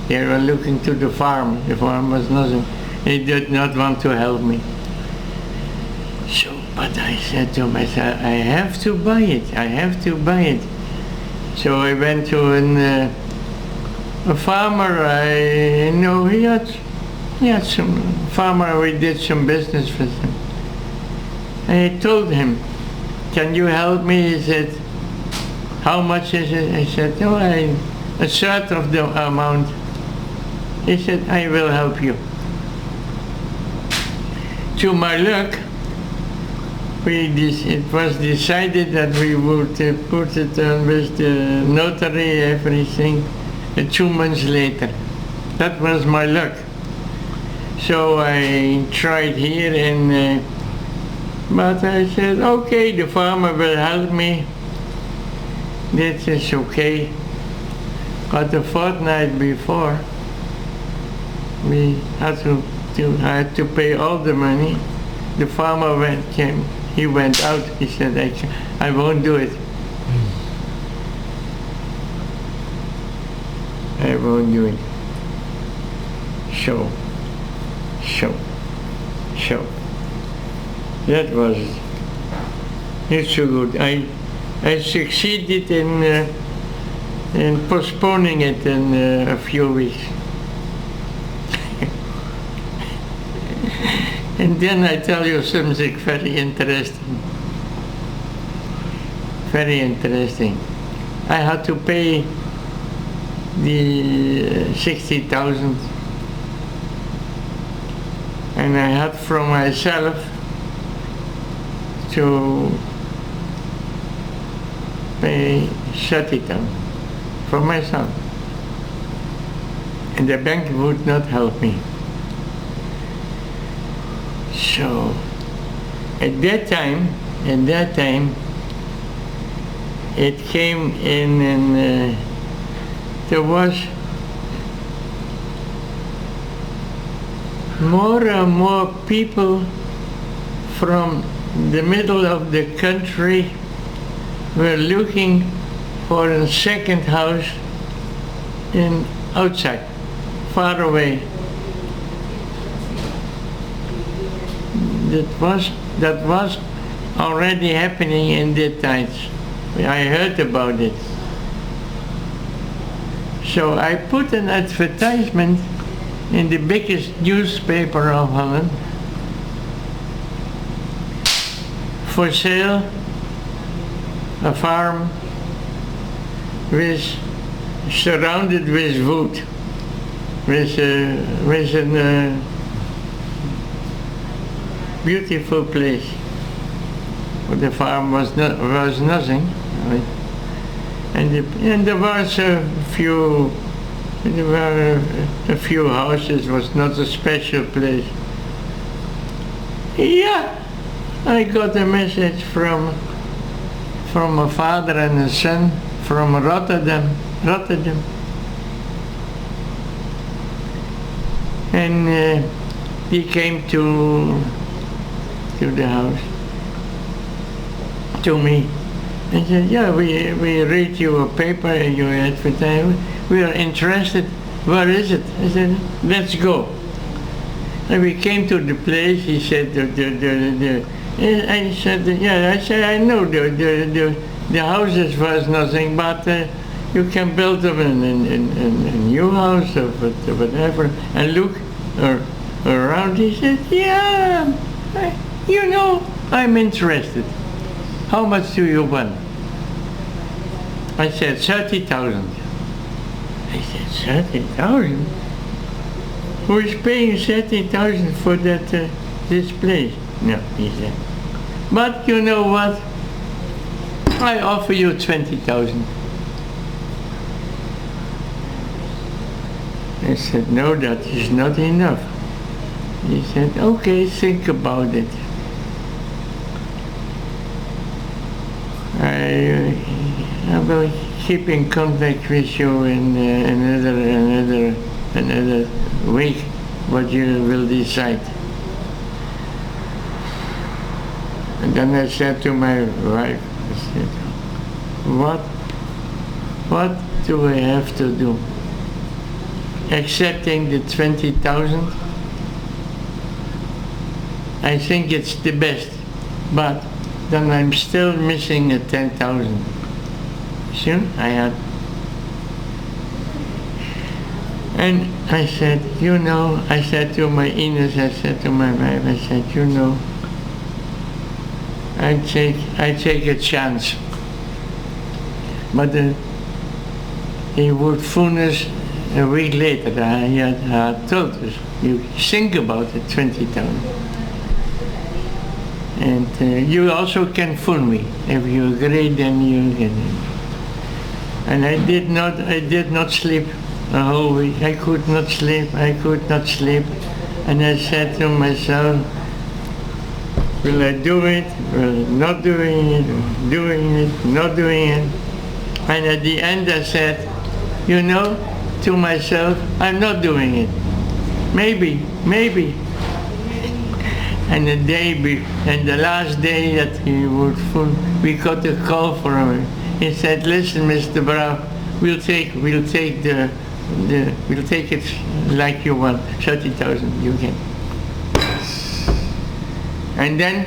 they were looking to the farm. The farm was nothing. They did not want to help me. So, but I said to myself, I have to buy it. I have to buy it. So I went to a farmer. I know he had some farmer. We did some business with him. I told him, can you help me? He said, how much is it? I said, no, a third of the amount. He said, I will help you. To my luck, it was decided that we would put it on with the notary, everything, 2 months later. That was my luck. So I tried here, but I said, okay, the farmer will help me. This is okay. But a fortnight before, I had to pay all the money. The farmer he went out. He said, I won't do it. I won't do it. So. That was it. It's so good. I succeeded in postponing it in a few weeks. And then I tell you something very interesting. Very interesting. I had to pay the 60,000, and I had from myself to pay 30,000. for myself. And the bank would not help me. So, at that time, it came in and there was more and more people from the middle of the country were looking for a second house in outside, far away. That was already happening in the times. I heard about it. So I put an advertisement in the biggest newspaper of Holland for sale, a farm surrounded with wood, with a beautiful place. But the farm was nothing, right? And there was a few houses. Was not a special place. Yeah, I got a message from a father and a son from Rotterdam, and he came to the house to me and said, yeah, we read your paper, you advertise, we are interested, where is it? I said, let's go. And we came to the place. He said, I said, yeah, I know the houses was nothing, but you can build them in a new house or whatever, and look around. He said, yeah, you know, I'm interested. How much do you want? I said, 30,000. I said, 30,000? Who is paying 30,000 for that this place? No, he said. But you know what? I offer you 20,000. I said, no, that is not enough. He said, okay, think about it. I will keep in contact with you in another week, what you will decide. And then I said to my wife, I said, what do I have to do? Accepting the 20,000? I think it's the best, but then I'm still missing a 10,000. Soon I had. And I said, you know, I said to my Ines, I said to my wife, I said, you know, I take a chance. But he would phone us a week later. He had told us, you think about it, 20,000. And you also can phone me. If you agree, then you can. And I did not sleep a whole week. I could not sleep. And I said to myself, will I do it? Will I not doing it? Doing it? Not doing it? And at the end I said, you know, to myself, I'm not doing it. Maybe. And the last day that he would phone, we got a call from him. He said, listen, Mr. Braaf, we'll take it like you want, 30,000, you can. And then,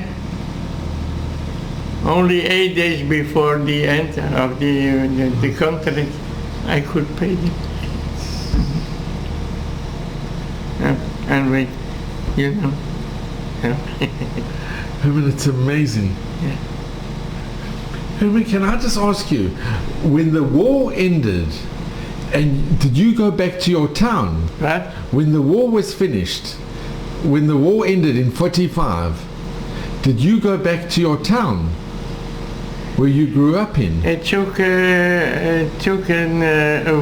only 8 days before the end of the contract, I could pay them. And we, you know. Herman, it's amazing. Yeah. Herman, can I just ask you, when the war ended, and did you go back to your town? What? When the war was finished, when the war ended in 45, did you go back to your town? where you grew up in? It took a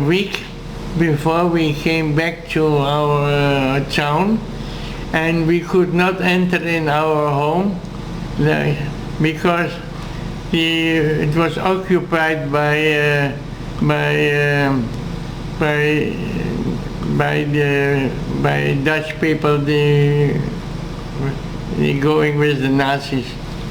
week before we came back to our town, and we could not enter in our home because it was occupied by Dutch people. They going with the Nazis.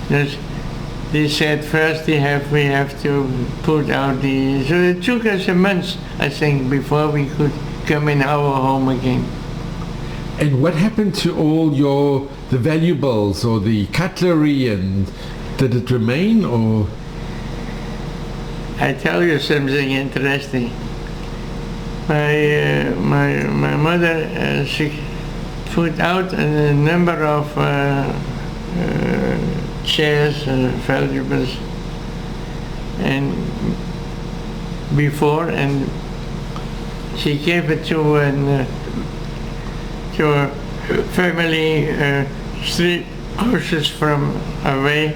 They said first we have to put out the. So it took us a month, I think, before we could come in our home again. And what happened to all the valuables or the cutlery, and did it remain, or? I tell you something interesting. My mother she put out a number of chairs and valuables and before, and she gave it to a family 3 houses from away.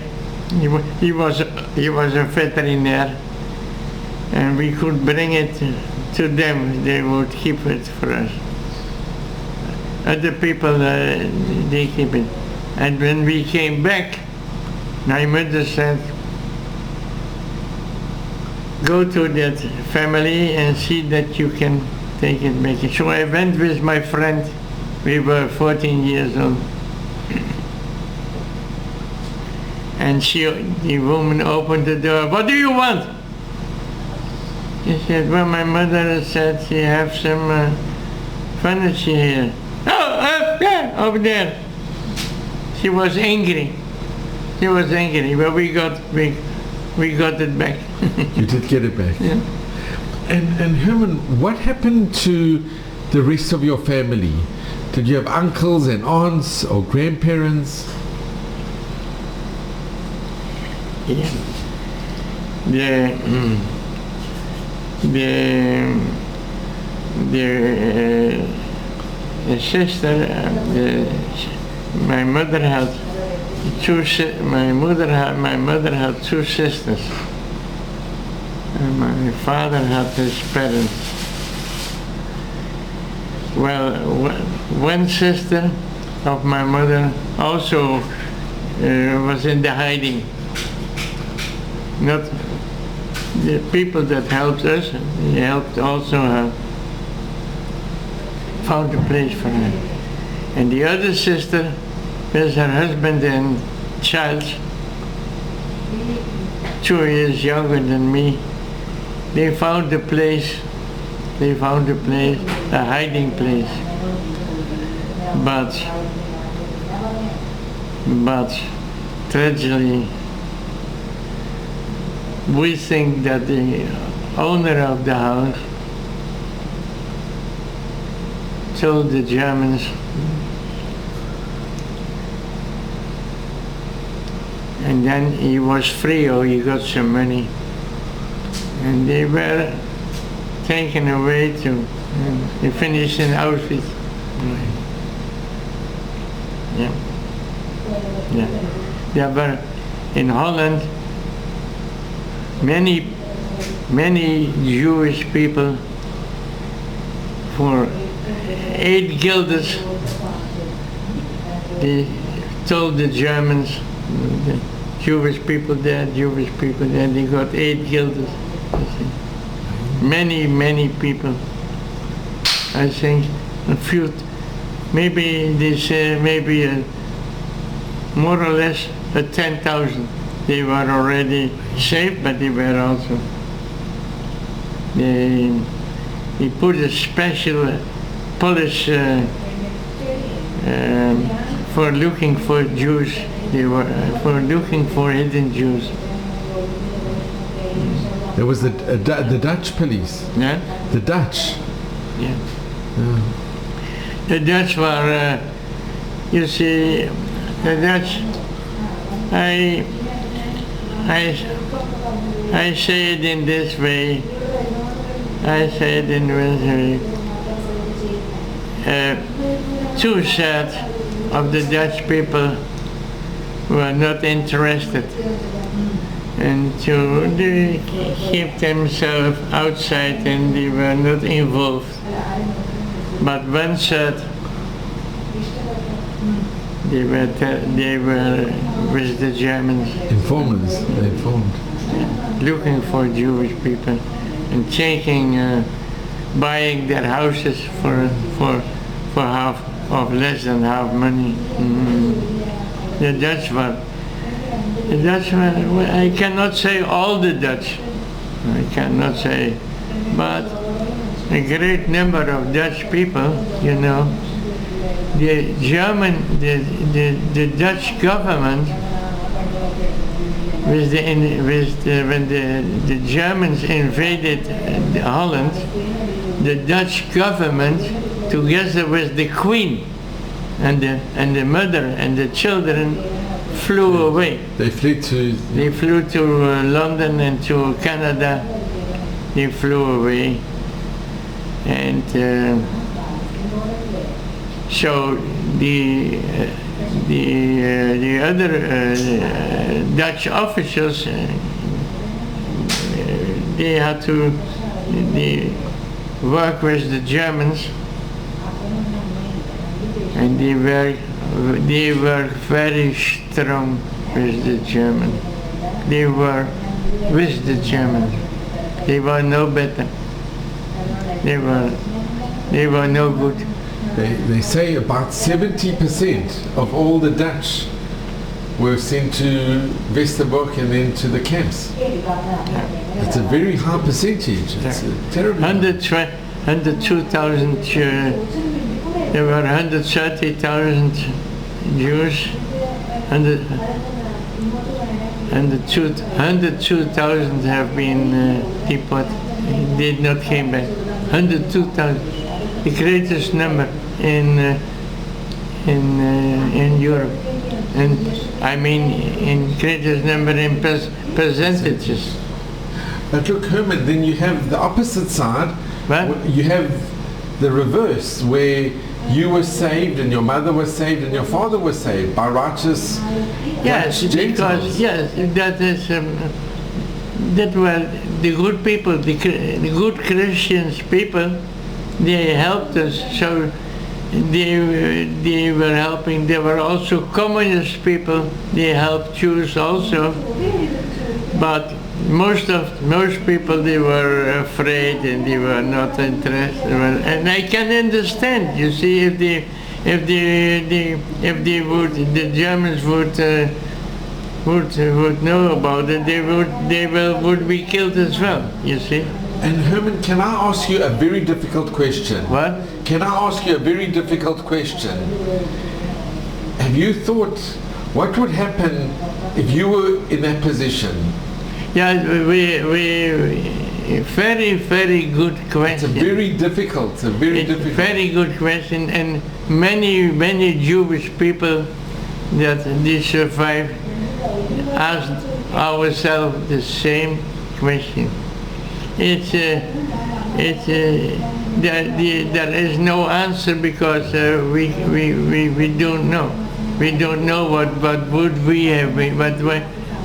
He was a veterinarian, and we could bring it to them. They would keep it for us. Other people, they keep it. And when we came back, my mother said, go to that family and see that you can take it back. So I went with my friend. We were 14 years old. And the woman opened the door. What do you want? She said, well, my mother said she has some furniture here. Oh, yeah, over there. She was angry. She was angry, but we got it back. You did get it back. Yeah. And Herman, what happened to the rest of your family? Did you have uncles and aunts or grandparents? Yeah. The sister, my mother had two sisters, and my father had his parents. Well, one sister of my mother also was in the hiding. Not the people that helped us, they helped also her, found a place for her. And the other sister, with her husband and child, 2 years younger than me, they found a place, a hiding place. But tragically, we think that the owner of the house told the Germans and then he was free, or he got some money, and they were taken away to, they finished in Auschwitz. Yeah. There were in Holland many Jewish people for 8 guilders. They told the Germans, the Jewish people there, they got 8 guilders. Many people. I think a few, maybe they say more or less 10,000. They were already safe, but they were also, he put a special police for looking for Jews. They were for looking for hidden Jews. There was the Dutch police. Yeah? The Dutch. Yeah. The Dutch were, you see, the Dutch, I say it in this way, two-thirds of the Dutch people were not interested and to they keep themselves outside and they were not involved. But one said they were with the Germans. Informers, they informed. Looking for Jewish people and taking, buying their houses for half of less than half money. The Dutch were. I cannot say all the Dutch. I cannot say, but a great number of Dutch people, you know, the Dutch government, when the Germans invaded Holland, the Dutch government, together with the Queen and the mother and the children, flew away. They flew to London and to Canada. They flew away, and so the other Dutch officials they had to work with the Germans, and they were very strong with the Germans. They were with the Germans. They were no better. They were no good. They say about 70% of all the Dutch were sent to Westerbork and then to the camps. It's a very high percentage. It's terrible. 102,000. There were 130,000 Jews. 102,000 have been deported. Did not came back. 102,000, the greatest number in Europe, and I mean in greatest number in percentages. But look, Herman, then you have the opposite side. What? You have the reverse, where you were saved and your mother was saved and your father was saved by righteous Gentiles. Yes, that is that were the good people, the good Christians people. They helped us, so they were helping. There were also communist people. They helped Jews also, but most people, they were afraid and they were not interested. And I can understand. You see, if the Germans would know about it, they would be killed as well. You see. And Herman, can I ask you a very difficult question? What? Can I ask you a very difficult question? Have you thought what would happen if you were in that position? Yeah, we very, very good question. It's a very difficult, Very good question, and many Jewish people that they survived asked ourselves the same question. There is no answer because we don't know. We don't know what would we have been. But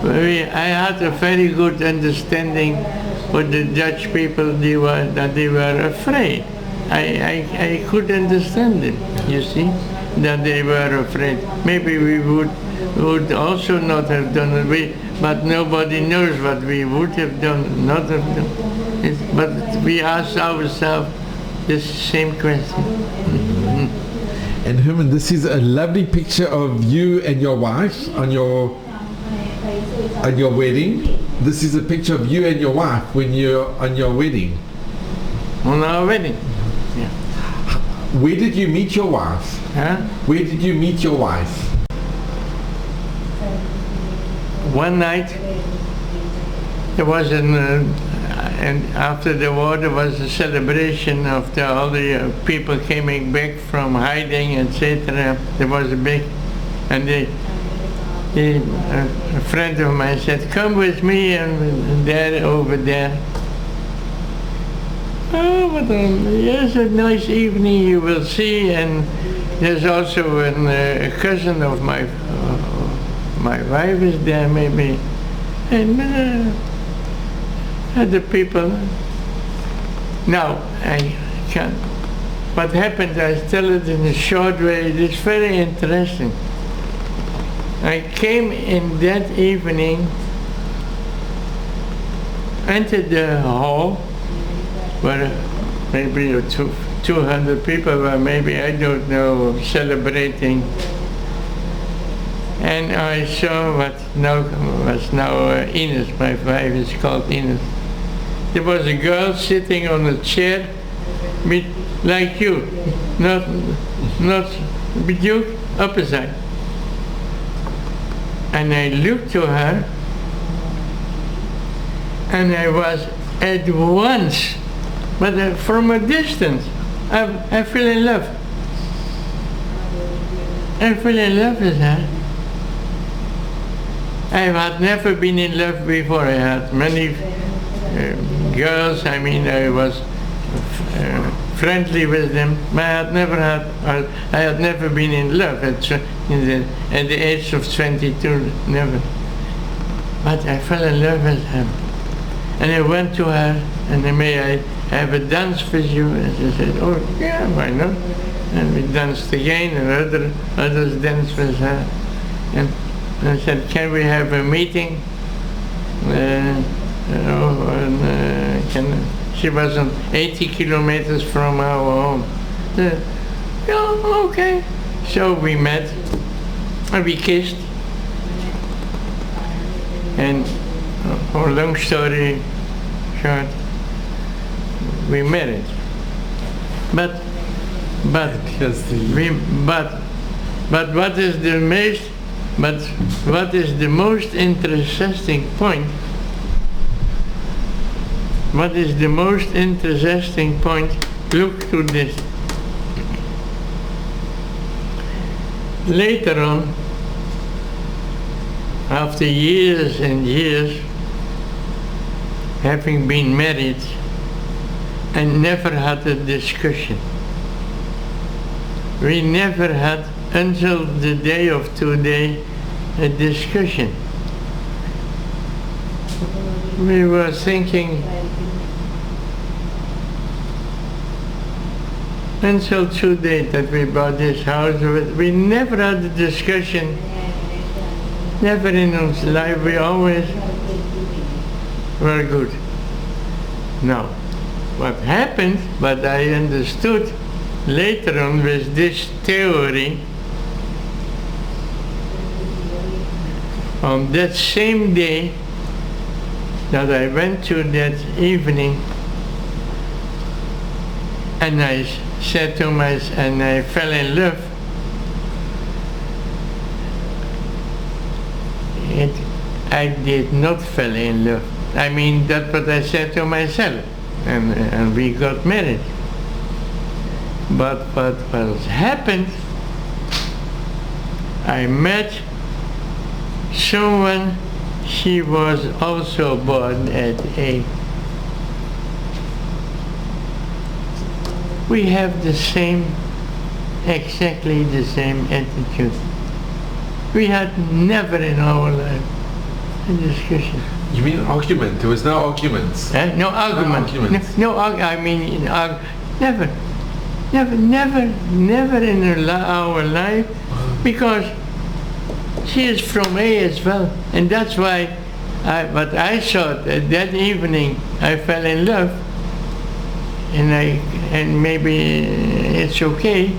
I had a very good understanding with the Dutch people. They were afraid. I could understand it. You see, that they were afraid. Maybe we would also not have done it. But nobody knows what we would have done, not have done. But we ask ourselves the same question. Mm-hmm. And Herman, this is a lovely picture of you and your wife on your wedding. This is a picture of you and your wife when you're on your wedding. On our wedding? Yeah. Where did you meet your wife? Huh? Where did you meet your wife? One night, there was and after the war there was a celebration of all the people coming back from hiding, etc. There was a big, and a friend of mine said, "Come with me and there over there." Oh, but yes, a nice evening, you will see. And there's also a cousin of my wife is there, maybe. And other people. Now, I can't. What happened, I tell it in a short way, it is very interesting. I came in that evening, entered the hall, where maybe 200 people were, maybe, I don't know, celebrating. And I saw what was now Ines, my wife is called Ines. There was a girl sitting on a chair, like you, not with you, opposite. And I looked to her, and I was at once, but from a distance, I fell in love. I fell in love with her. I had never been in love before. I had many girls. I mean, I was friendly with them, but I had never been in love at the age of 22. Never. But I fell in love with her, and I went to her and may I have a dance with you? And she said, oh yeah, why not? And we danced again, and others danced with her. And I said, can we have a meeting? She was on 80 kilometers from our home. Yeah, okay. So we met, and we kissed. And for a long story short, we married. But what is the most interesting point? What is the most interesting point? Look to this. Later on, after years and years, having been married, I never had a discussion. We never had, until the day of today, a discussion. We were thinking, until today that we bought this house, we never had a discussion, never in our life, we always were good. Now, what happened, what I understood later on with this theory, on that same day that I went to that evening, and I said to myself, and I fell in love, I did not fall in love. I mean, that's what I said to myself, and we got married. But what happened, I met someone, she was also born at A. We have the same, exactly the same attitude. We had never in our life a discussion. You mean argument? There was no arguments? No argument. No, I mean, never. Never in our life, because she is from A as well, and that's why what I thought that evening I fell in love, and maybe it's okay,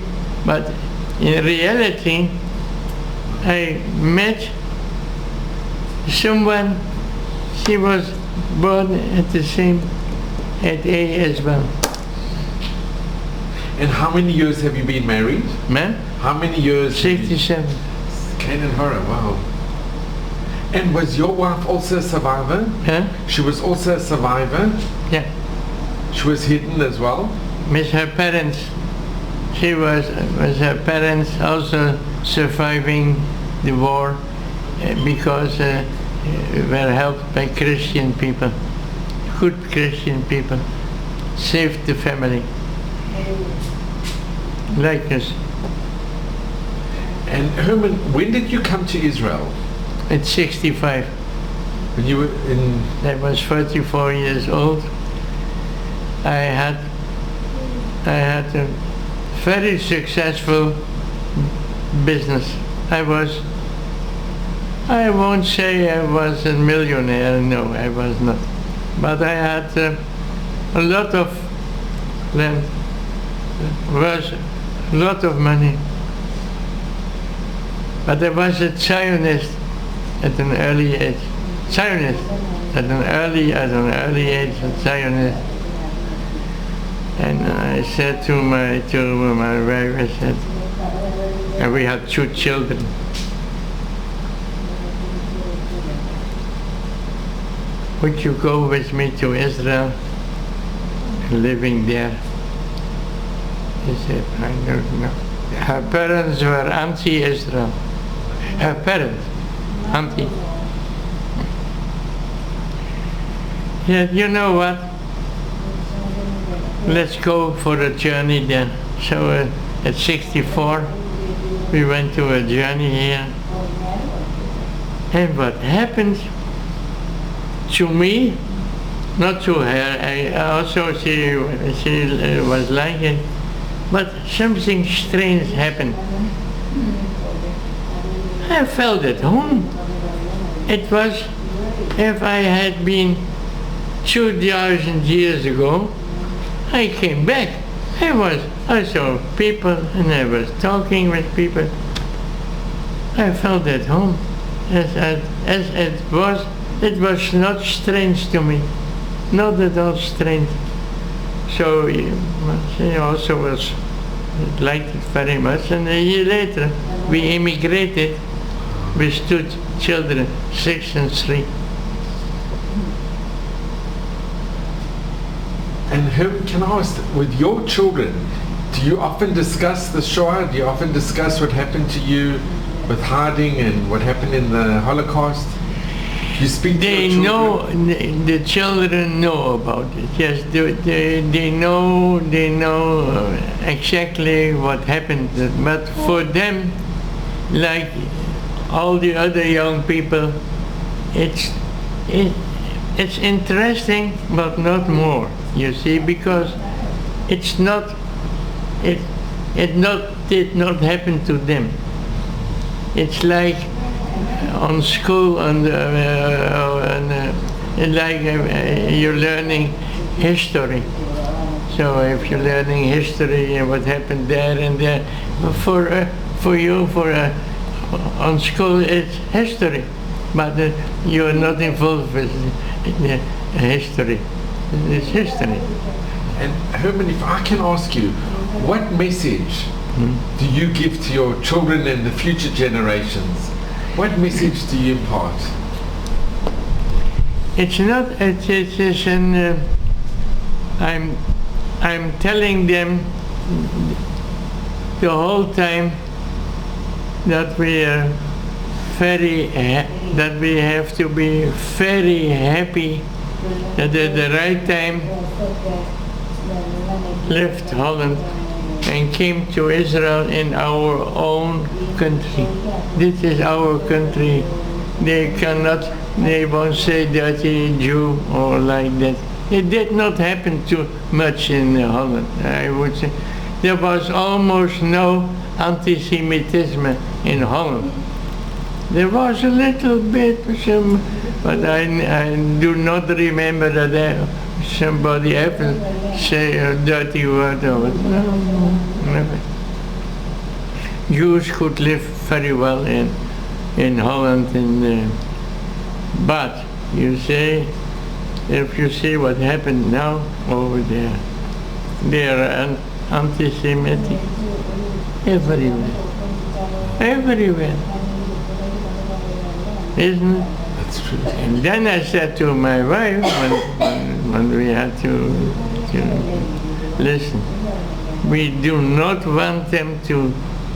but in reality I met someone, she was born at A as well. And how many years have you been married? Man? How many years? 67. Cain and Horror, wow. And was your wife also a survivor? Huh? She was also a survivor? Yeah. She was hidden as well? With her parents. She was with her parents also surviving the war because were helped by Christian people. Good Christian people. Saved the family. Like us. And Herman, when did you come to Israel? At 65. When you were in... I was 44 years old. I had a very successful business. I won't say I was a millionaire, no, I was not. But I had a lot of land, was a lot of money. But I was a Zionist at an early age. Zionist at an early age, a Zionist. And I said to my wife, I said, and we had 2 children. Would you go with me to Israel, living there? He said, I don't know. Her parents were anti-Israel. Her parents, anti. He said, you know what? Let's go for a journey then. So at 64, we went to a journey here. And what happened to me, not to her, she was like it, but something strange happened. I felt at home. It was if I had been 2,000 years ago. I came back. I saw people and I was talking with people. I felt at home. As it was not strange to me. Not at all strange. So she also liked it very much. And a year later, we immigrated with 2 children, 6 and 3. And can I ask, with your children, do you often discuss the Shoah? Do you often discuss what happened to you with Harding and what happened in the Holocaust? You speak to your children? The children know about it. Yes, they know exactly what happened. But for them, like all the other young people, it's interesting, but not more. You see, because it did not happen to them. It's like on school you're learning history. So if you're learning history and what happened there and there, for you on school it's history, but you're not involved with history. It's history. And Herman, if I can ask you, what message do you give to your children and the future generations? What message do you impart? It's not. It's an. I'm telling them the whole time that we are that we have to be very happy that at the right time left Holland and came to Israel in our own country. This is our country. They won't say dirty Jew or like that. It did not happen too much in Holland, I would say. There was almost no anti-Semitism in Holland. There was a little bit, but I do not remember that somebody ever say a dirty word of it. No, never. Jews could live very well in Holland, but you say, if you see what happened now over there, they are anti-Semitic everywhere. Everywhere. Isn't it? That's true. And then I said to my wife, when we had to listen, we do not want them to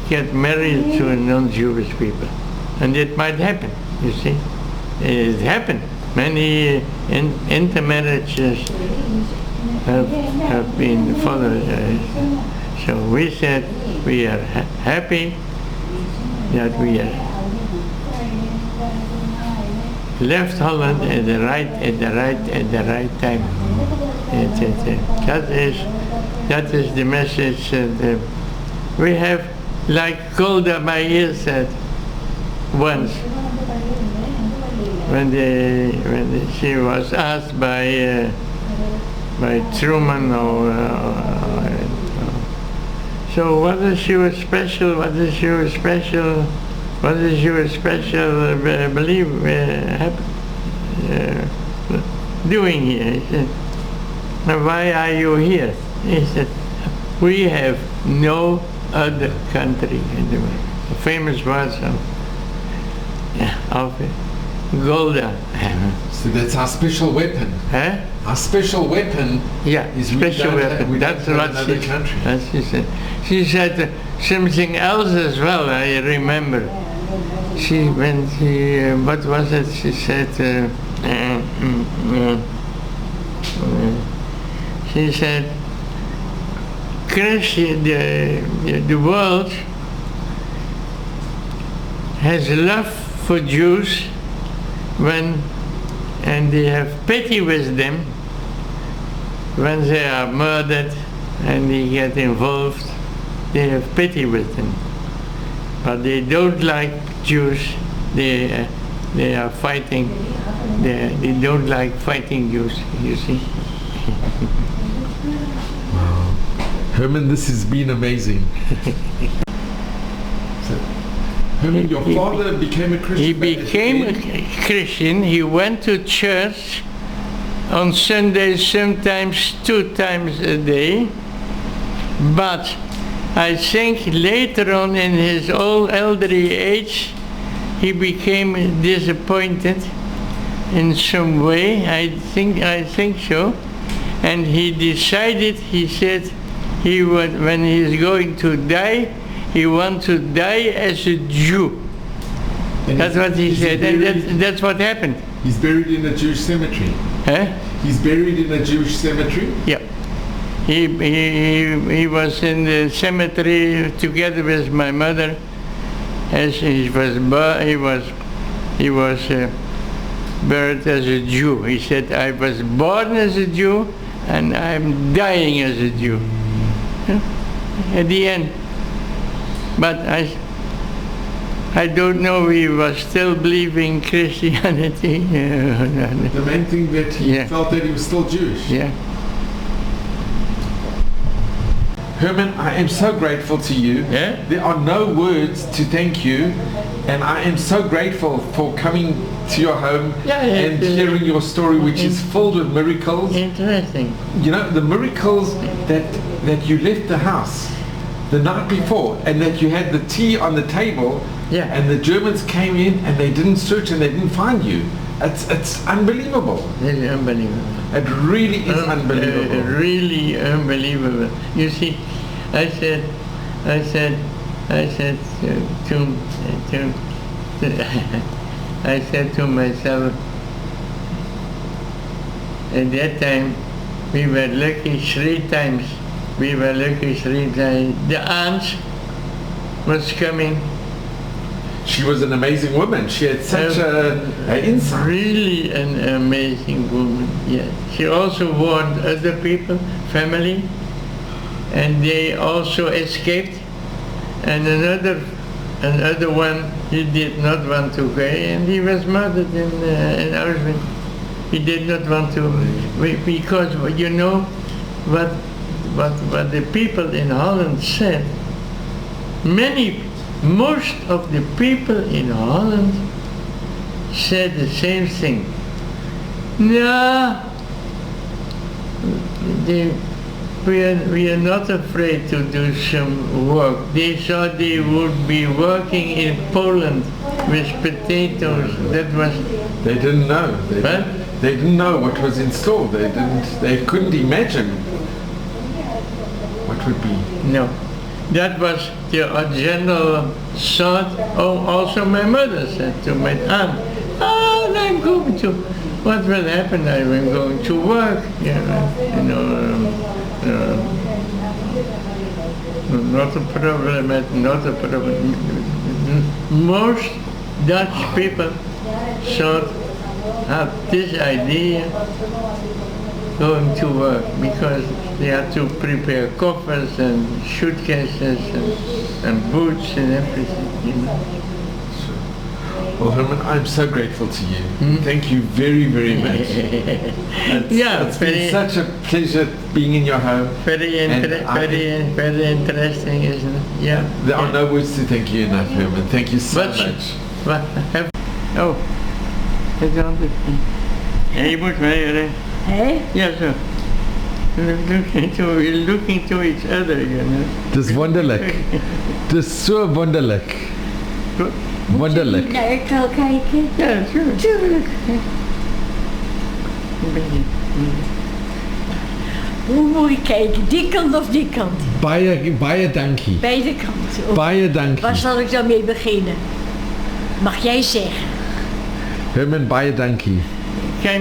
get married to non-Jewish people. And it might happen, you see. It happened. Many intermarriages have been followed. So we said we are happy that we are left Holland at the right time. That is the message that we have, like Golda Meir said once, when she was asked by Truman so what is your special belief doing here? He said, now why are you here? He said, we have no other country in the world. The famous words of Golda. So that's our special weapon. Huh? Our special weapon. Yeah, is special weapon. That's what she said. She said something else as well. I remember. What was it? She said. She said, Christian, the world has love for Jews and they have pity with them when they are murdered and they get involved. They have pity with them, but they don't like Jews. They are fighting. They don't like fighting Jews. You see. Wow, Herman, this has been amazing. Herman, your father became a Christian. He became a Christian. He went to church on Sundays, sometimes 2 times a day. But I think later on in his old elderly age, he became disappointed in some way. I think so. And he decided, he said, he would, when he's going to die, he wants to die as a Jew. That's what he said, and that's what happened. He's buried in a Jewish cemetery. Huh? He's buried in a Jewish cemetery? Yeah. He was in the cemetery together with my mother, as he was buried as a Jew. He said, I was born as a Jew and I'm dying as a Jew. At the end. But I don't know, he was still believing Christianity. The main thing that he felt that he was still Jewish. Yeah. Herman, I am so grateful to you. Yeah? There are no words to thank you, and I am so grateful for coming to your home and hearing your story, which is filled with miracles. Interesting. You know, the miracles that you left the house the night before, and that you had the tea on the table, and the Germans came in and they didn't search and they didn't find you. It's unbelievable. Really unbelievable. It really is unbelievable. Really unbelievable. You see, I said to myself, at that time, we were lucky 3 times. We were lucky 3 times. The aunt was coming. She was an amazing woman. She had such an insight. Really an amazing woman, yes. She also warned other people, family, and they also escaped. And another one, he did not want to go, and he was murdered in Auschwitz. He did not want to, because you know what the people in Holland said. Most of the people in Holland said the same thing. No, we are not afraid to do some work. They thought they would be working in Poland with potatoes. That was. They didn't know. They didn't know what was in store. They couldn't imagine what would be. No. That was the general thought. Oh, also my mother said to my aunt, oh, I'm going to, what will happen? I'm going to work. Not a problem, not a problem. Most Dutch people thought had this idea going to work because they had to prepare coffers and suitcases and boots and everything, you know. Well, Herman, I'm so grateful to you. Thank you very, very much. It's been such a pleasure being in your home. Very interesting, isn't it? Yeah. There are no words to thank you enough, Herman. Thank you so much. Het is anders. Ja, je moet mij Hé? ja, zo. We're looking to each other, you know. Het is wonderlijk. Het is zo wonderlijk. Wonderlijk. Naar ik wel kijken? Ja, tuurlijk. Tuurlijk. Een beetje. Hoe moet ik kijken? Die kant of die kant? Baie dankie. Beide kanten. Baie dankie. Waar zal ik dan mee beginnen? Mag jij zeggen? Herman, baie dankie. Kijk,